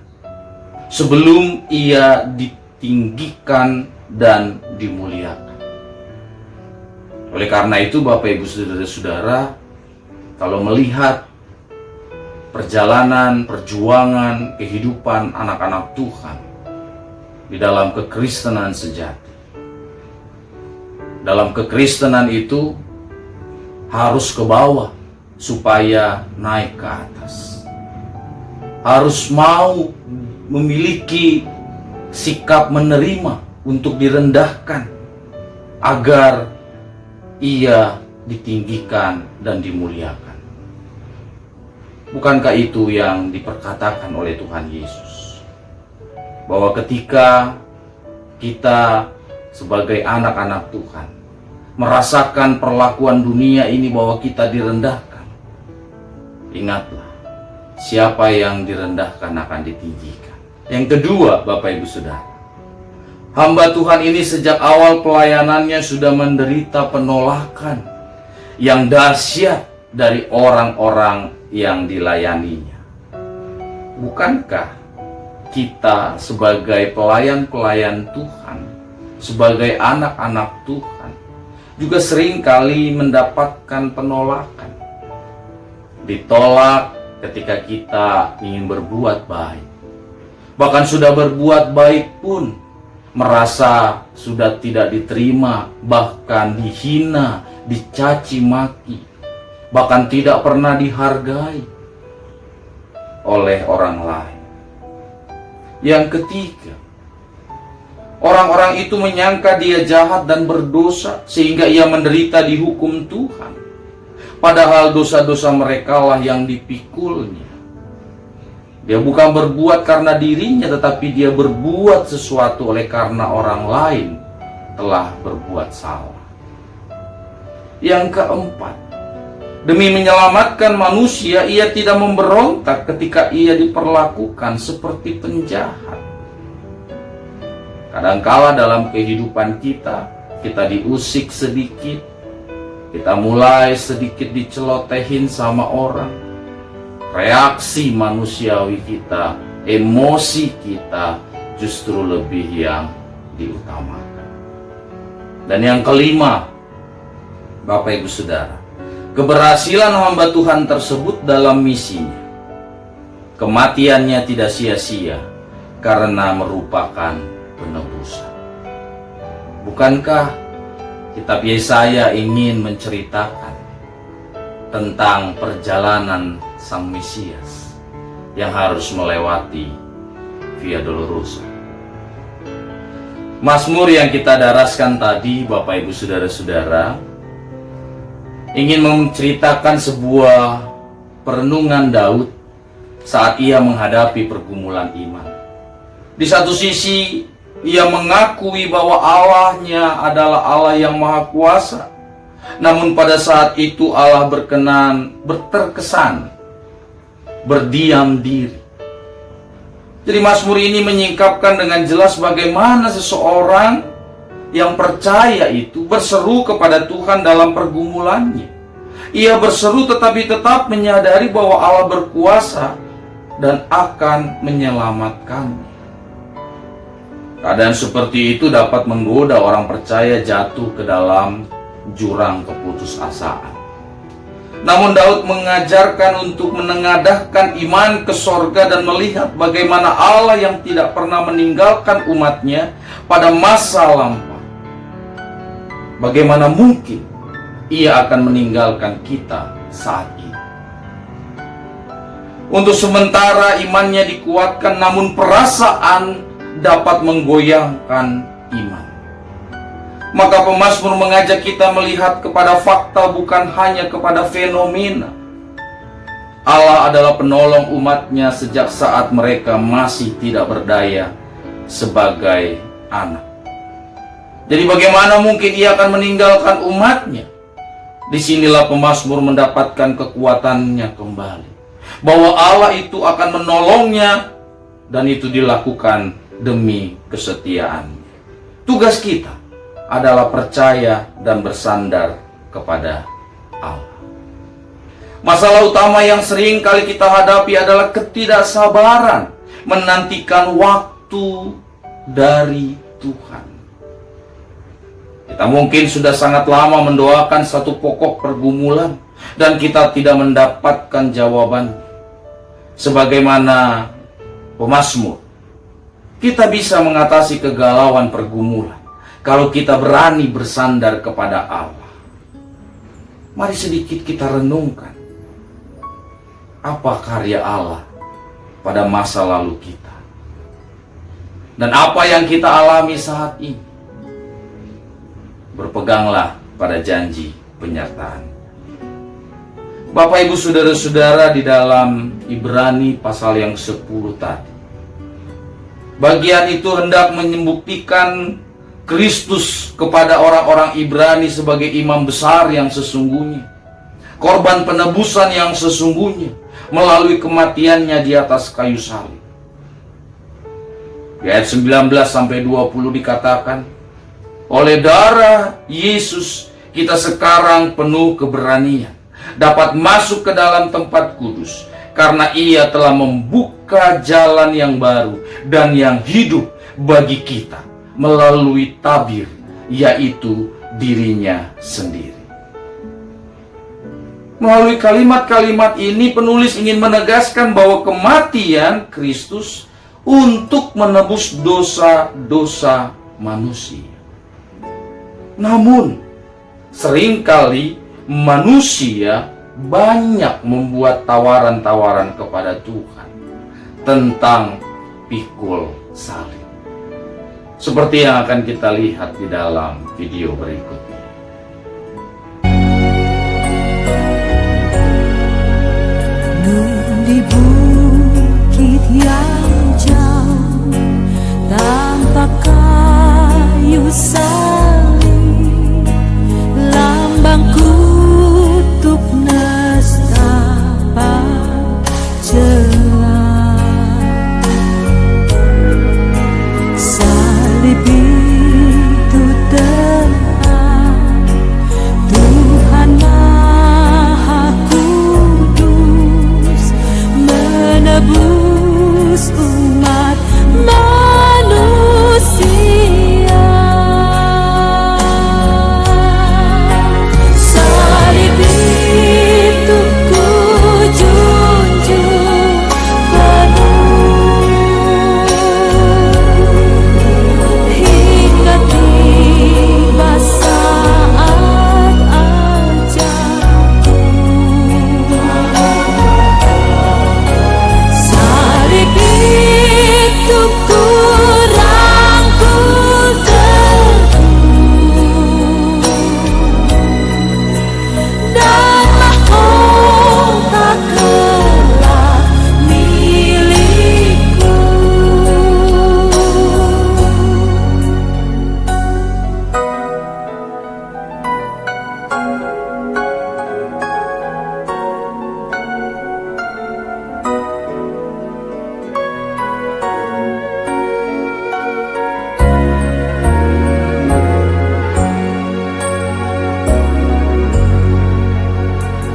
sebelum ia ditinggikan dan dimuliakan. Oleh karena itu, Bapak Ibu Saudara-saudara, kalau melihat perjalanan, perjuangan, kehidupan anak-anak Tuhan di dalam kekristenan sejati, dalam kekristenan itu harus ke bawah supaya naik ke atas. Harus mau memiliki sikap menerima untuk direndahkan agar ia ditinggikan dan dimuliakan. Bukankah itu yang diperkatakan oleh Tuhan Yesus? Bahwa ketika kita sebagai anak-anak Tuhan merasakan perlakuan dunia ini bahwa kita direndahkan, ingatlah, siapa yang direndahkan akan ditinggikan. Yang kedua, Bapak Ibu Saudara, hamba Tuhan ini sejak awal pelayanannya sudah menderita penolakan yang dahsyat dari orang-orang yang dilayaninya. Bukankah kita sebagai pelayan-pelayan Tuhan, sebagai anak-anak Tuhan, juga sering kali mendapatkan penolakan? Ditolak ketika kita ingin berbuat baik. Bahkan sudah berbuat baik pun merasa sudah tidak diterima, bahkan dihina, dicaci maki, bahkan tidak pernah dihargai oleh orang lain. Yang ketiga, orang-orang itu menyangka dia jahat dan berdosa sehingga ia menderita dihukum Tuhan. Padahal dosa-dosa mereka lah yang dipikulnya. Dia bukan berbuat karena dirinya, tetapi dia berbuat sesuatu oleh karena orang lain telah berbuat salah. Yang keempat, demi menyelamatkan manusia, ia tidak memberontak ketika ia diperlakukan seperti penjahat. Kadangkala dalam kehidupan kita diusik sedikit, kita mulai sedikit dicelotehin sama orang. Reaksi manusiawi kita, emosi kita justru lebih yang diutamakan. Dan yang kelima, Bapak Ibu Saudara, keberhasilan hamba Tuhan tersebut dalam misinya, kematiannya tidak sia-sia karena merupakan penebusan. Bukankah kitab Yesaya ingin menceritakan tentang perjalanan Sang Mesias yang harus melewati Via Dolorosa? Mazmur yang kita daraskan tadi, Bapak Ibu Saudara-saudara, ingin menceritakan sebuah perenungan Daud saat ia menghadapi pergumulan iman. Di satu sisi, ia mengakui bahwa Allahnya adalah Allah yang Maha Kuasa. Namun pada saat itu Allah berterkesan berdiam diri. Jadi Mazmur ini menyingkapkan dengan jelas bagaimana seseorang yang percaya itu berseru kepada Tuhan dalam pergumulannya. Ia berseru tetapi tetap menyadari bahwa Allah berkuasa dan akan menyelamatkannya. Keadaan seperti itu dapat menggoda orang percaya jatuh ke dalam jurang keputusasaan.
Namun Daud mengajarkan untuk menengadahkan iman ke sorga dan melihat bagaimana Allah yang tidak pernah meninggalkan umatnya pada masa lampau. Bagaimana mungkin Ia akan meninggalkan kita saat ini? Untuk sementara imannya dikuatkan, namun perasaan dapat menggoyangkan iman. Maka pemazmur mengajak kita melihat kepada fakta, bukan hanya kepada fenomena. Allah adalah penolong umatnya sejak saat mereka masih tidak berdaya sebagai anak. Jadi bagaimana mungkin Ia akan meninggalkan umatnya? Disinilah pemazmur mendapatkan kekuatannya kembali, bahwa Allah itu akan menolongnya, dan itu dilakukan demi kesetiaannya. Tugas kita adalah percaya dan bersandar kepada Allah. Masalah utama yang sering kali kita hadapi adalah ketidaksabaran menantikan waktu dari Tuhan. Kita mungkin sudah sangat lama mendoakan satu pokok pergumulan dan kita tidak mendapatkan jawaban. Sebagaimana pemazmur, kita bisa mengatasi kegalauan pergumulan kalau kita berani bersandar kepada Allah. Mari sedikit kita renungkan apa karya Allah pada masa lalu kita, dan apa yang kita alami saat ini. Berpeganglah pada janji penyertaan. Bapak Ibu Saudara-saudara, di dalam Ibrani pasal yang 10 tadi, bagian itu hendak membuktikan Kristus kepada orang-orang Ibrani sebagai imam besar yang sesungguhnya, korban penebusan yang sesungguhnya melalui kematiannya di atas kayu salib. Di ayat 19-20 dikatakan, oleh darah Yesus kita sekarang penuh keberanian dapat masuk ke dalam tempat kudus, karena Ia telah membuka jalan yang baru dan yang hidup bagi kita melalui tabir, yaitu dirinya sendiri. Melalui kalimat-kalimat ini penulis ingin menegaskan bahwa kematian Kristus untuk menebus dosa-dosa manusia. Namun seringkali manusia banyak membuat tawaran-tawaran kepada Tuhan tentang pikul salib, seperti yang akan kita lihat di dalam video berikutnya.
Di bukit yang jauh tanpa kayu salib, lambang kutuk nestapa celah. Salib itu tempat Tuhan Maha Kudus menebus umat manusia. Salib itu ku junjung penuh hingga tiba saat ajalku. Salib itu ku rangkul teguh dan mahkota kelak milikku.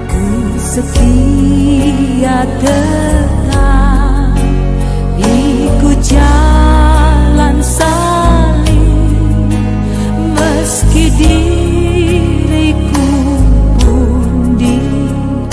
Ku setia tetap ikut jalan salib, meski diriku pun dianiaya.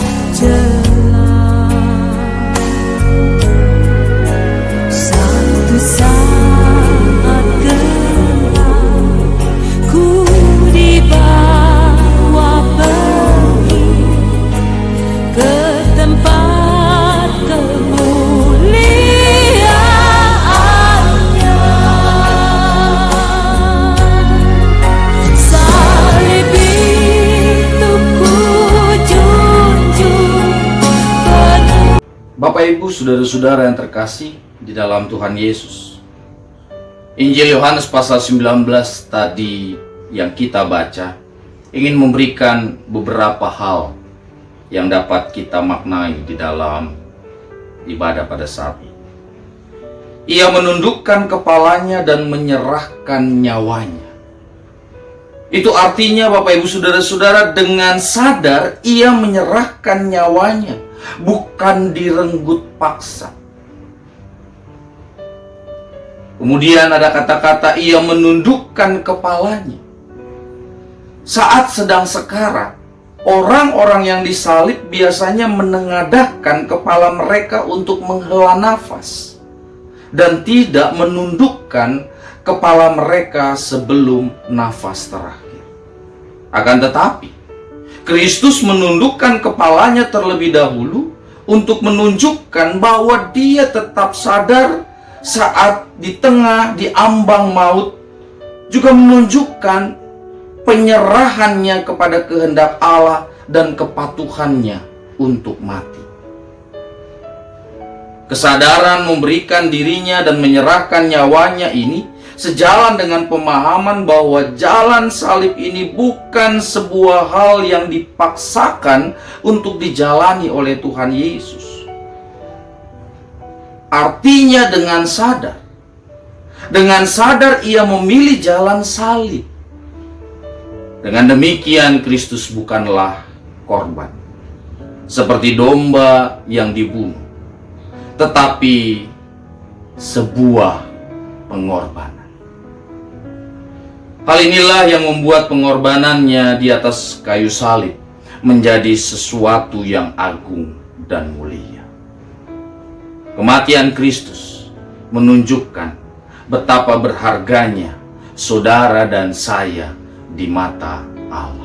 Bapak Ibu, saudara-saudara yang terkasih di dalam Tuhan Yesus. Injil Yohanes pasal 19 tadi yang kita baca ingin memberikan beberapa hal yang dapat kita maknai di dalam ibadah pada saat ini. Ia menundukkan kepalanya dan menyerahkan nyawanya. Itu artinya Bapak Ibu saudara-saudara, dengan sadar ia menyerahkan nyawanya, bukan direnggut paksa. Kemudian ada kata-kata ia menundukkan kepalanya. Saat sedang sekarat, orang-orang yang disalib biasanya menengadahkan kepala mereka untuk menghela nafas dan tidak menundukkan kepala mereka sebelum nafas terakhir. Akan tetapi, Kristus menundukkan kepalanya terlebih dahulu untuk menunjukkan bahwa dia tetap sadar saat di tengah, di ambang maut, juga menunjukkan penyerahannya kepada kehendak Allah dan kepatuhannya untuk mati. Kesadaran memberikan dirinya dan menyerahkan nyawanya ini sejalan dengan pemahaman bahwa jalan salib ini bukan sebuah hal yang dipaksakan untuk dijalani oleh Tuhan Yesus. Artinya dengan sadar ia memilih jalan salib. Dengan demikian Kristus bukanlah korban seperti domba yang dibunuh, tetapi sebuah pengorbanan. Hal inilah yang membuat pengorbanannya di atas kayu salib menjadi sesuatu yang agung dan mulia. Kematian Kristus menunjukkan betapa berharganya saudara dan saya di mata Allah.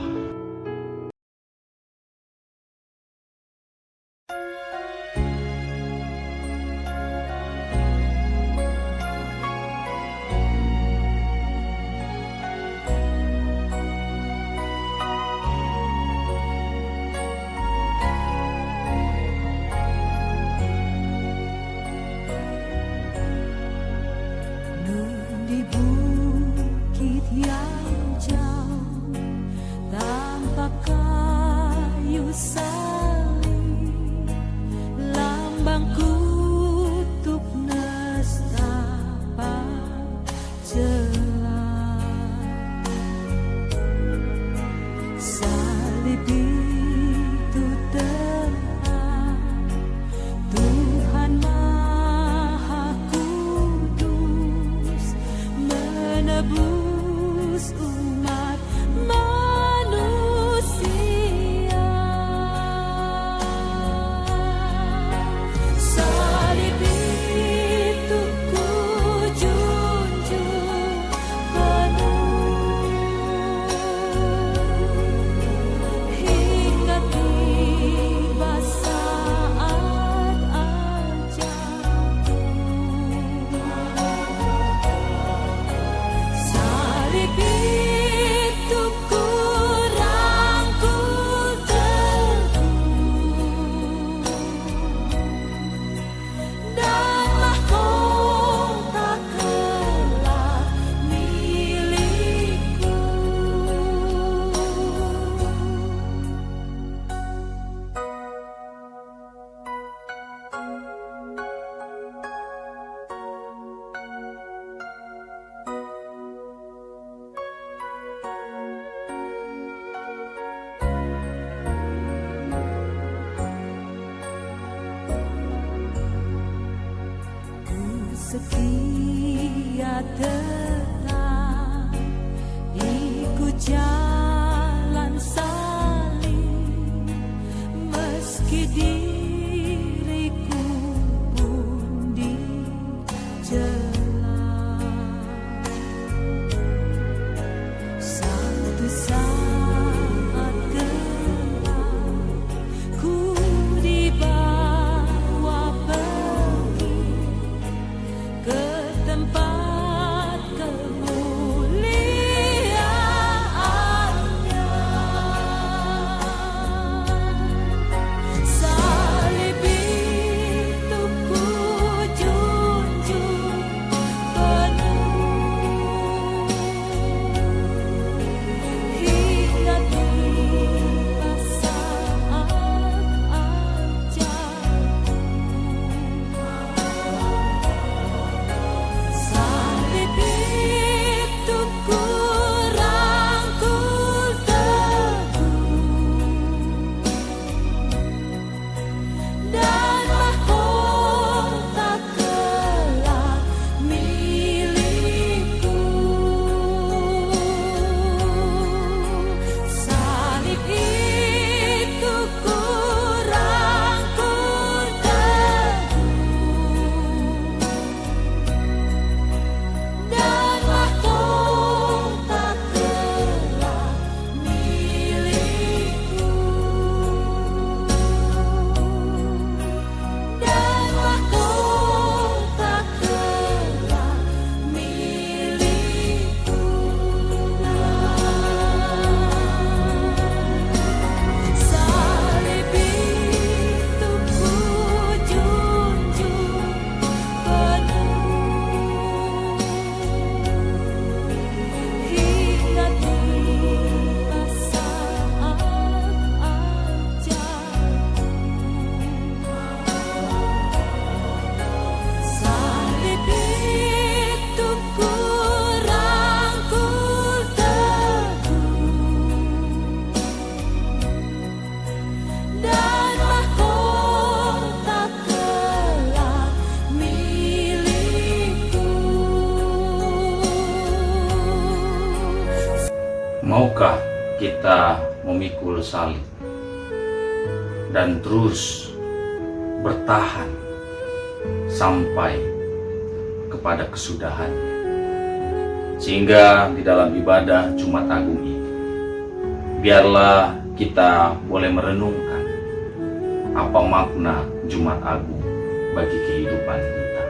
Di bukit yang jauh tampak kayu salib, lambang kutuk nestapa jelas. Salib itu terang, Tuhan Maha Kudus menebus umat manusia.
Maukah kita memikul salib dan terus bertahan sampai kepada kesudahannya, sehingga di dalam ibadah Jumat Agung ini biarlah kita boleh merenungkan apa makna Jumat Agung bagi kehidupan kita.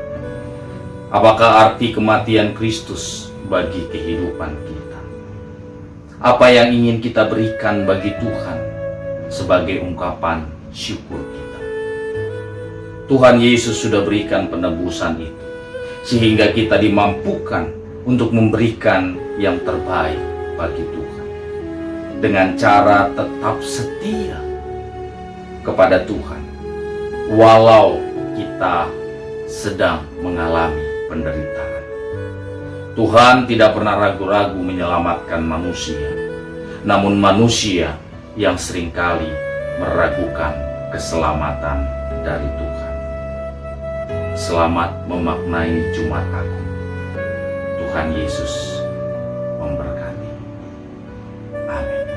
Apakah arti kematian Kristus bagi kehidupan kita? Apa yang ingin kita berikan bagi Tuhan sebagai ungkapan syukur kita? Tuhan Yesus sudah berikan penebusan itu, sehingga kita dimampukan untuk memberikan yang terbaik bagi Tuhan dengan cara tetap setia kepada Tuhan walau kita sedang mengalami penderitaan. Tuhan tidak pernah ragu-ragu menyelamatkan manusia, namun manusia yang seringkali meragukan keselamatan dari Tuhan. Selamat memaknai Jumat Agung. Tuhan Yesus memberkati. Amin.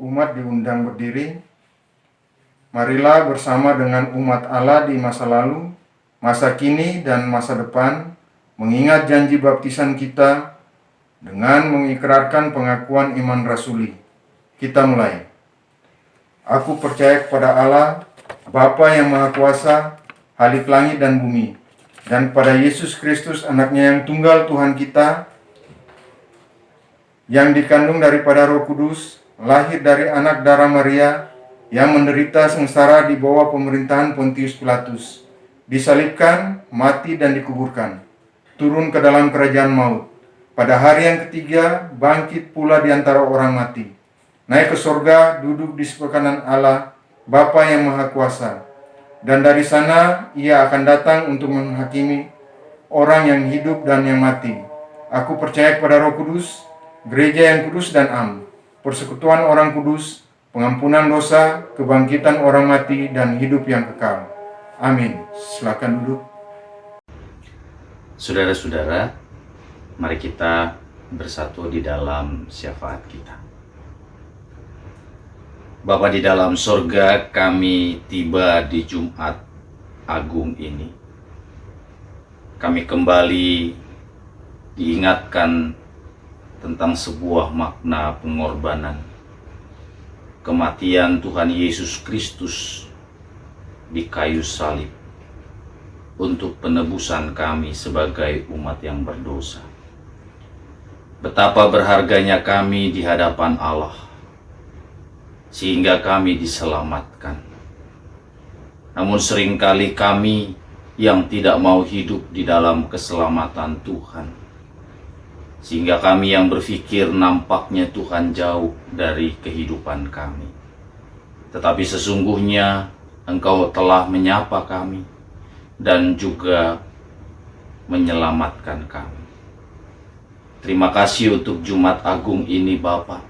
umat diundang berdiri. Marilah bersama dengan umat Allah di masa lalu, masa kini, dan masa depan, mengingat janji baptisan kita dengan mengikrarkan pengakuan iman rasuli. Kita mulai. Aku percaya kepada Allah, Bapa yang Maha Kuasa, Halik langit dan bumi, dan pada Yesus Kristus, anaknya yang tunggal Tuhan kita, yang dikandung daripada Roh Kudus, lahir dari anak darah Maria, yang menderita sengsara di bawah pemerintahan Pontius Pilatus, disalibkan, mati dan dikuburkan, turun ke dalam kerajaan maut. Pada hari yang ketiga, bangkit pula di antara orang mati, naik ke sorga, duduk di sebelah kanan Allah, Bapa yang Maha Kuasa. Dan dari sana ia akan datang untuk menghakimi orang yang hidup dan yang mati. Aku percaya kepada Roh Kudus, gereja yang kudus dan am, persekutuan orang kudus, pengampunan dosa, kebangkitan orang mati, dan hidup yang kekal. Amin. Silakan duduk.
Saudara-saudara, mari kita bersatu di dalam syafaat kita. Bapa di dalam sorga, kami tiba di Jumat Agung ini. Kami kembali diingatkan tentang sebuah makna pengorbanan, kematian Tuhan Yesus Kristus di kayu salib untuk penebusan kami sebagai umat yang berdosa. Betapa berharganya kami di hadapan Allah, sehingga kami diselamatkan. Namun seringkali kami yang tidak mau hidup di dalam keselamatan Tuhan, sehingga kami yang berpikir nampaknya Tuhan jauh dari kehidupan kami. Tetapi sesungguhnya Engkau telah menyapa kami dan juga menyelamatkan kami. Terima kasih untuk Jumat Agung ini, Bapa.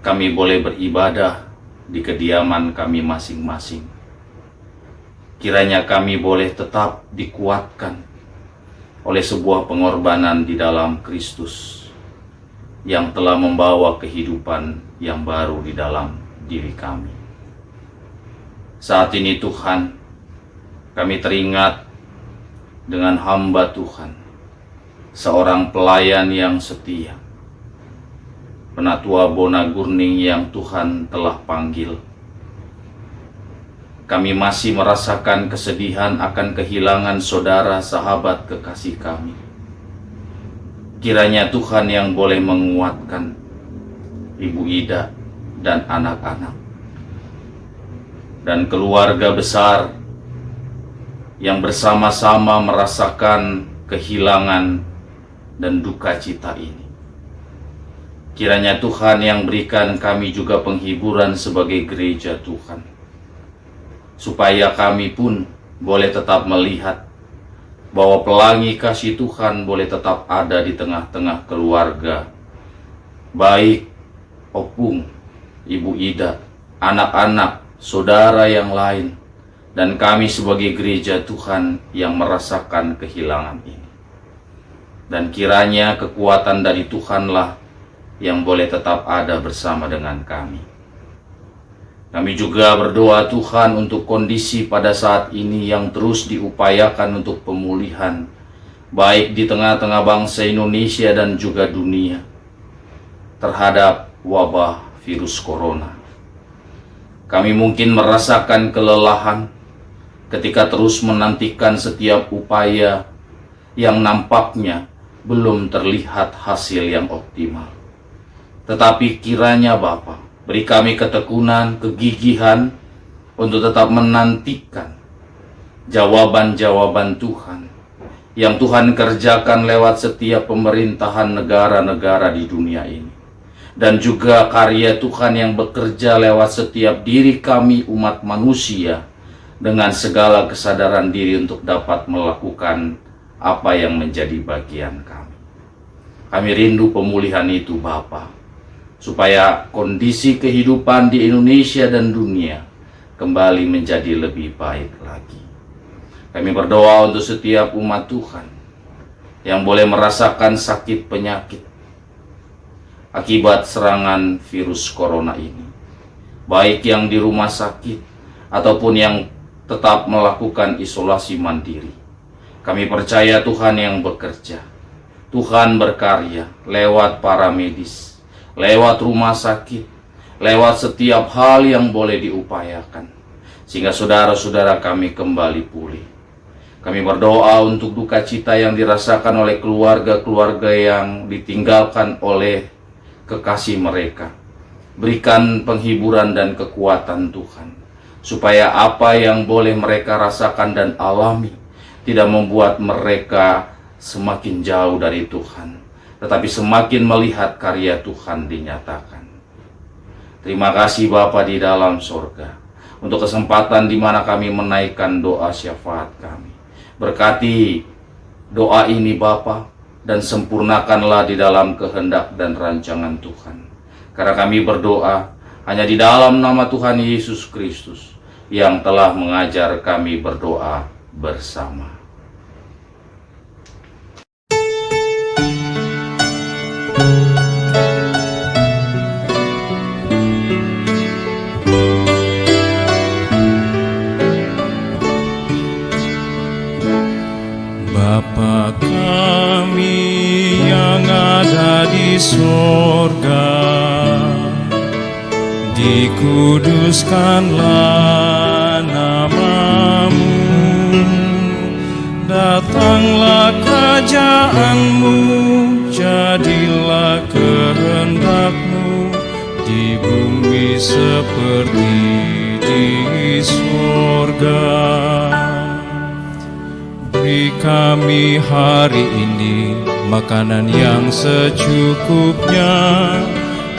Kami boleh beribadah di kediaman kami masing-masing. Kiranya kami boleh tetap dikuatkan oleh sebuah pengorbanan di dalam Kristus yang telah membawa kehidupan yang baru di dalam diri kami. Saat ini Tuhan, kami teringat dengan hamba Tuhan, seorang pelayan yang setia, Penatua Bona Gurning yang Tuhan telah panggil. Kami masih merasakan kesedihan akan kehilangan saudara sahabat kekasih kami. Kiranya Tuhan yang boleh menguatkan Ibu Ida dan anak-anak dan keluarga besar yang bersama-sama merasakan kehilangan dan duka cita ini. Kiranya Tuhan yang berikan kami juga penghiburan sebagai gereja Tuhan, supaya kami pun boleh tetap melihat bahwa pelangi kasih Tuhan boleh tetap ada di tengah-tengah keluarga, baik Opung, Ibu Ida, anak-anak, saudara yang lain, dan kami sebagai gereja Tuhan yang merasakan kehilangan ini. Dan kiranya kekuatan dari Tuhanlah yang boleh tetap ada bersama dengan kami. Kami juga berdoa Tuhan untuk kondisi pada saat ini yang terus diupayakan untuk pemulihan, baik di tengah-tengah bangsa Indonesia dan juga dunia, terhadap wabah virus corona. Kami mungkin merasakan kelelahan ketika terus menantikan setiap upaya yang nampaknya belum terlihat hasil yang optimal. Tetapi kiranya Bapa, beri kami ketekunan, kegigihan untuk tetap menantikan jawaban-jawaban Tuhan yang Tuhan kerjakan lewat setiap pemerintahan negara-negara di dunia ini. Dan juga karya Tuhan yang bekerja lewat setiap diri kami umat manusia dengan segala kesadaran diri untuk dapat melakukan apa yang menjadi bagian kami. Kami rindu pemulihan itu Bapa, supaya kondisi kehidupan di Indonesia dan dunia kembali menjadi lebih baik lagi. Kami berdoa untuk setiap umat Tuhan yang boleh merasakan sakit penyakit akibat serangan virus corona ini.
baik yang di rumah sakit ataupun yang tetap melakukan isolasi mandiri. Kami percaya Tuhan yang bekerja, Tuhan berkarya lewat para medis, lewat rumah sakit, lewat setiap hal yang boleh diupayakan, sehingga saudara-saudara kami kembali pulih. Kami berdoa untuk duka cita yang dirasakan oleh keluarga-keluarga yang ditinggalkan oleh kekasih mereka. Berikan penghiburan dan kekuatan Tuhan, supaya apa yang boleh mereka rasakan dan alami tidak membuat mereka semakin jauh dari Tuhan, tetapi semakin melihat karya Tuhan dinyatakan. Terima kasih Bapa di dalam sorga, untuk kesempatan di mana kami menaikkan doa syafaat kami. Berkati doa ini Bapa, dan sempurnakanlah di dalam kehendak dan rancangan Tuhan. Karena kami berdoa hanya di dalam nama Tuhan Yesus Kristus yang telah mengajar kami berdoa bersama.
Bapa kami yang ada di sorga, dikuduskanlah namamu, datanglah kerajaanmu, jadilah kehendakmu di bumi seperti di sorga. Beri kami hari ini makanan yang secukupnya.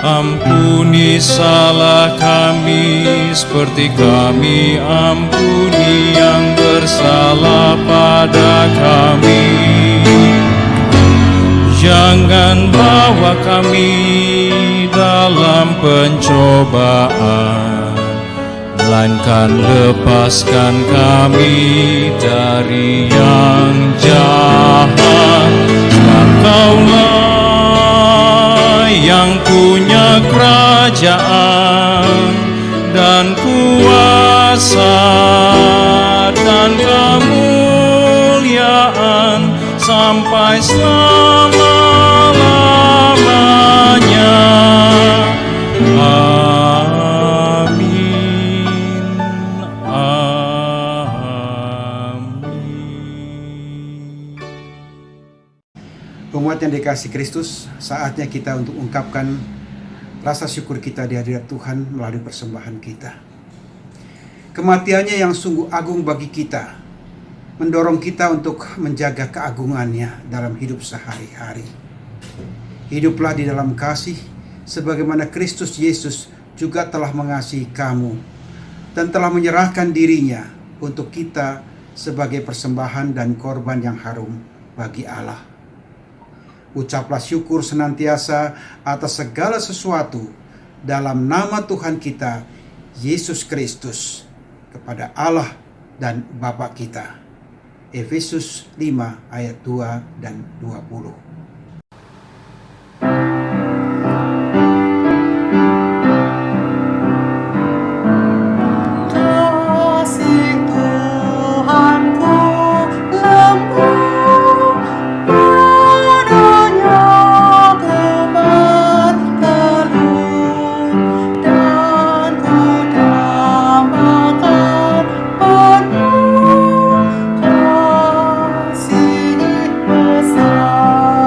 Ampuni salah kami seperti kami ampuni yang bersalah pada kami. Jangan bawa kami dalam pencobaan, melainkan lepaskan kami dari yang jahat. Engkaulah yang punya kerajaan dan kuasa dan kemuliaan sampai selama-lamanya.
Umat yang dikasihi Kristus, saatnya kita untuk ungkapkan rasa syukur kita di hadirat Tuhan melalui persembahan kita. Kematiannya yang sungguh agung bagi kita, mendorong kita untuk menjaga keagungannya dalam hidup sehari-hari. Hiduplah di dalam kasih, sebagaimana Kristus Yesus juga telah mengasihi kamu, dan telah menyerahkan dirinya untuk kita sebagai persembahan dan korban yang harum bagi Allah. Ucaplah syukur senantiasa atas segala sesuatu dalam nama Tuhan kita, Yesus Kristus, kepada Allah dan Bapa kita. Efesus 5 ayat 2 dan 20.
Besar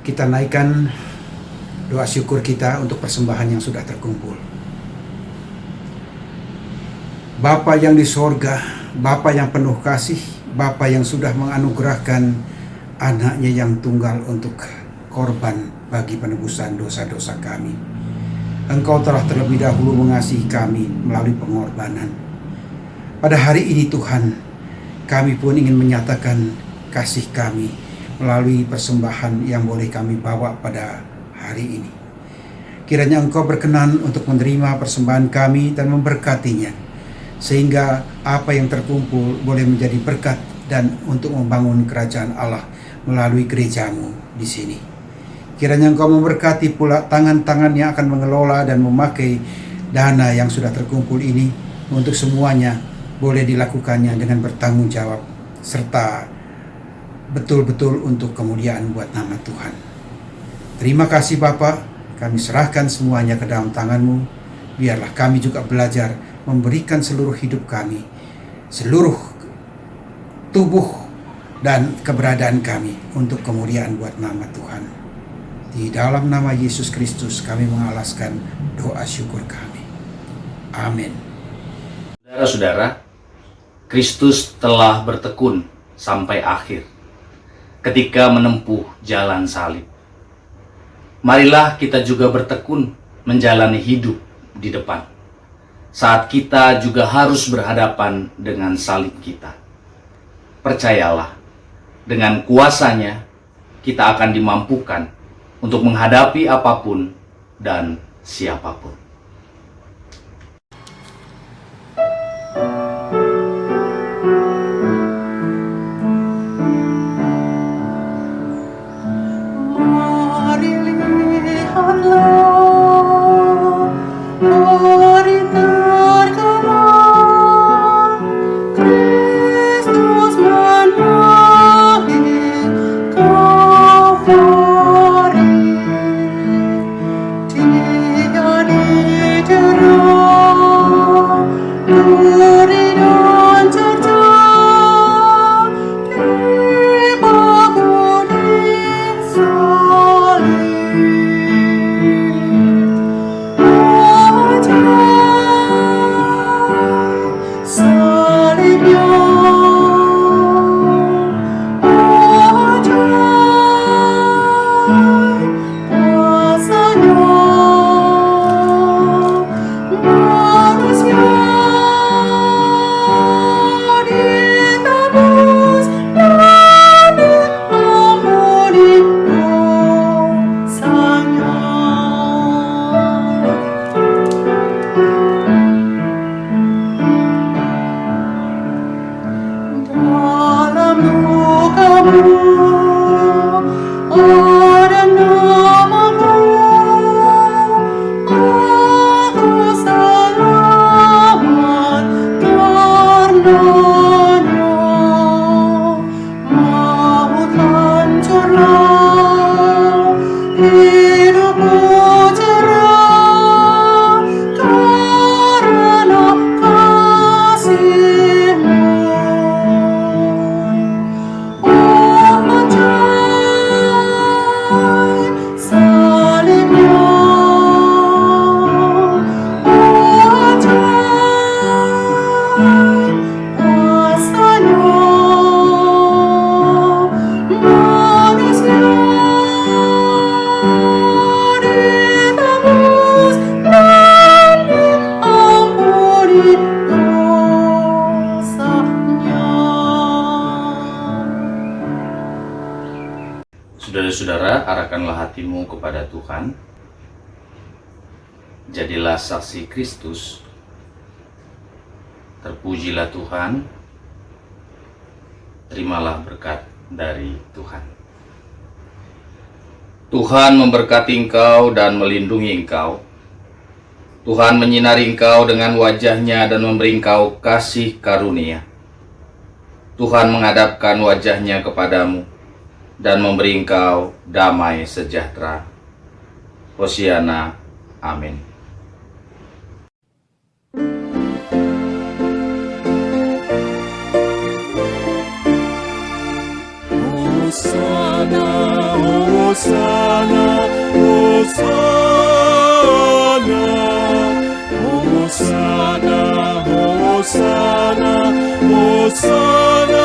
Kita naikkan doa syukur kita untuk persembahan yang sudah terkumpul. Bapa yang di sorga, Bapa yang penuh kasih, Bapa yang sudah menganugerahkan anaknya yang tunggal untuk korban bagi penebusan dosa-dosa kami. Engkau telah terlebih dahulu mengasihi kami melalui pengorbanan. Pada hari ini Tuhan, kami pun ingin menyatakan kasih kami melalui persembahan yang boleh kami bawa pada hari ini. Kiranya Engkau berkenan untuk menerima persembahan kami dan memberkatinya, sehingga apa yang terkumpul boleh menjadi berkat dan untuk membangun kerajaan Allah melalui gerejamu di sini. Kiranya Engkau memberkati pula tangan-tangan yang akan mengelola dan memakai dana yang sudah terkumpul ini untuk semuanya boleh dilakukannya dengan bertanggung jawab serta betul-betul untuk kemuliaan buat nama Tuhan. Terima kasih Bapa, kami serahkan semuanya ke dalam tangan-Mu. Biarlah kami juga belajar memberikan seluruh hidup kami, seluruh tubuh dan keberadaan kami untuk kemuliaan buat nama Tuhan. Di dalam nama Yesus Kristus kami mengalaskan doa syukur kami. Amin.
Saudara-saudara, Kristus telah bertekun sampai akhir ketika menempuh jalan salib. Marilah kita juga bertekun menjalani hidup di depan, saat kita juga harus berhadapan dengan salib kita. Percayalah, dengan kuasa-Nya kita akan dimampukan untuk menghadapi apapun dan siapapun. Saudara-saudara, arahkanlah hatimu kepada Tuhan. Jadilah saksi Kristus. Terpujilah Tuhan. Terimalah berkat dari Tuhan. Tuhan memberkati engkau dan melindungi engkau. Tuhan menyinari engkau dengan wajah-Nya dan memberi engkau kasih karunia. Tuhan menghadapkan wajah-Nya kepadamu dan memberi engkau damai sejahtera. Hosiana. Amin.
Hosana, Hosana, Hosana, Hosana, Hosana, Hosana,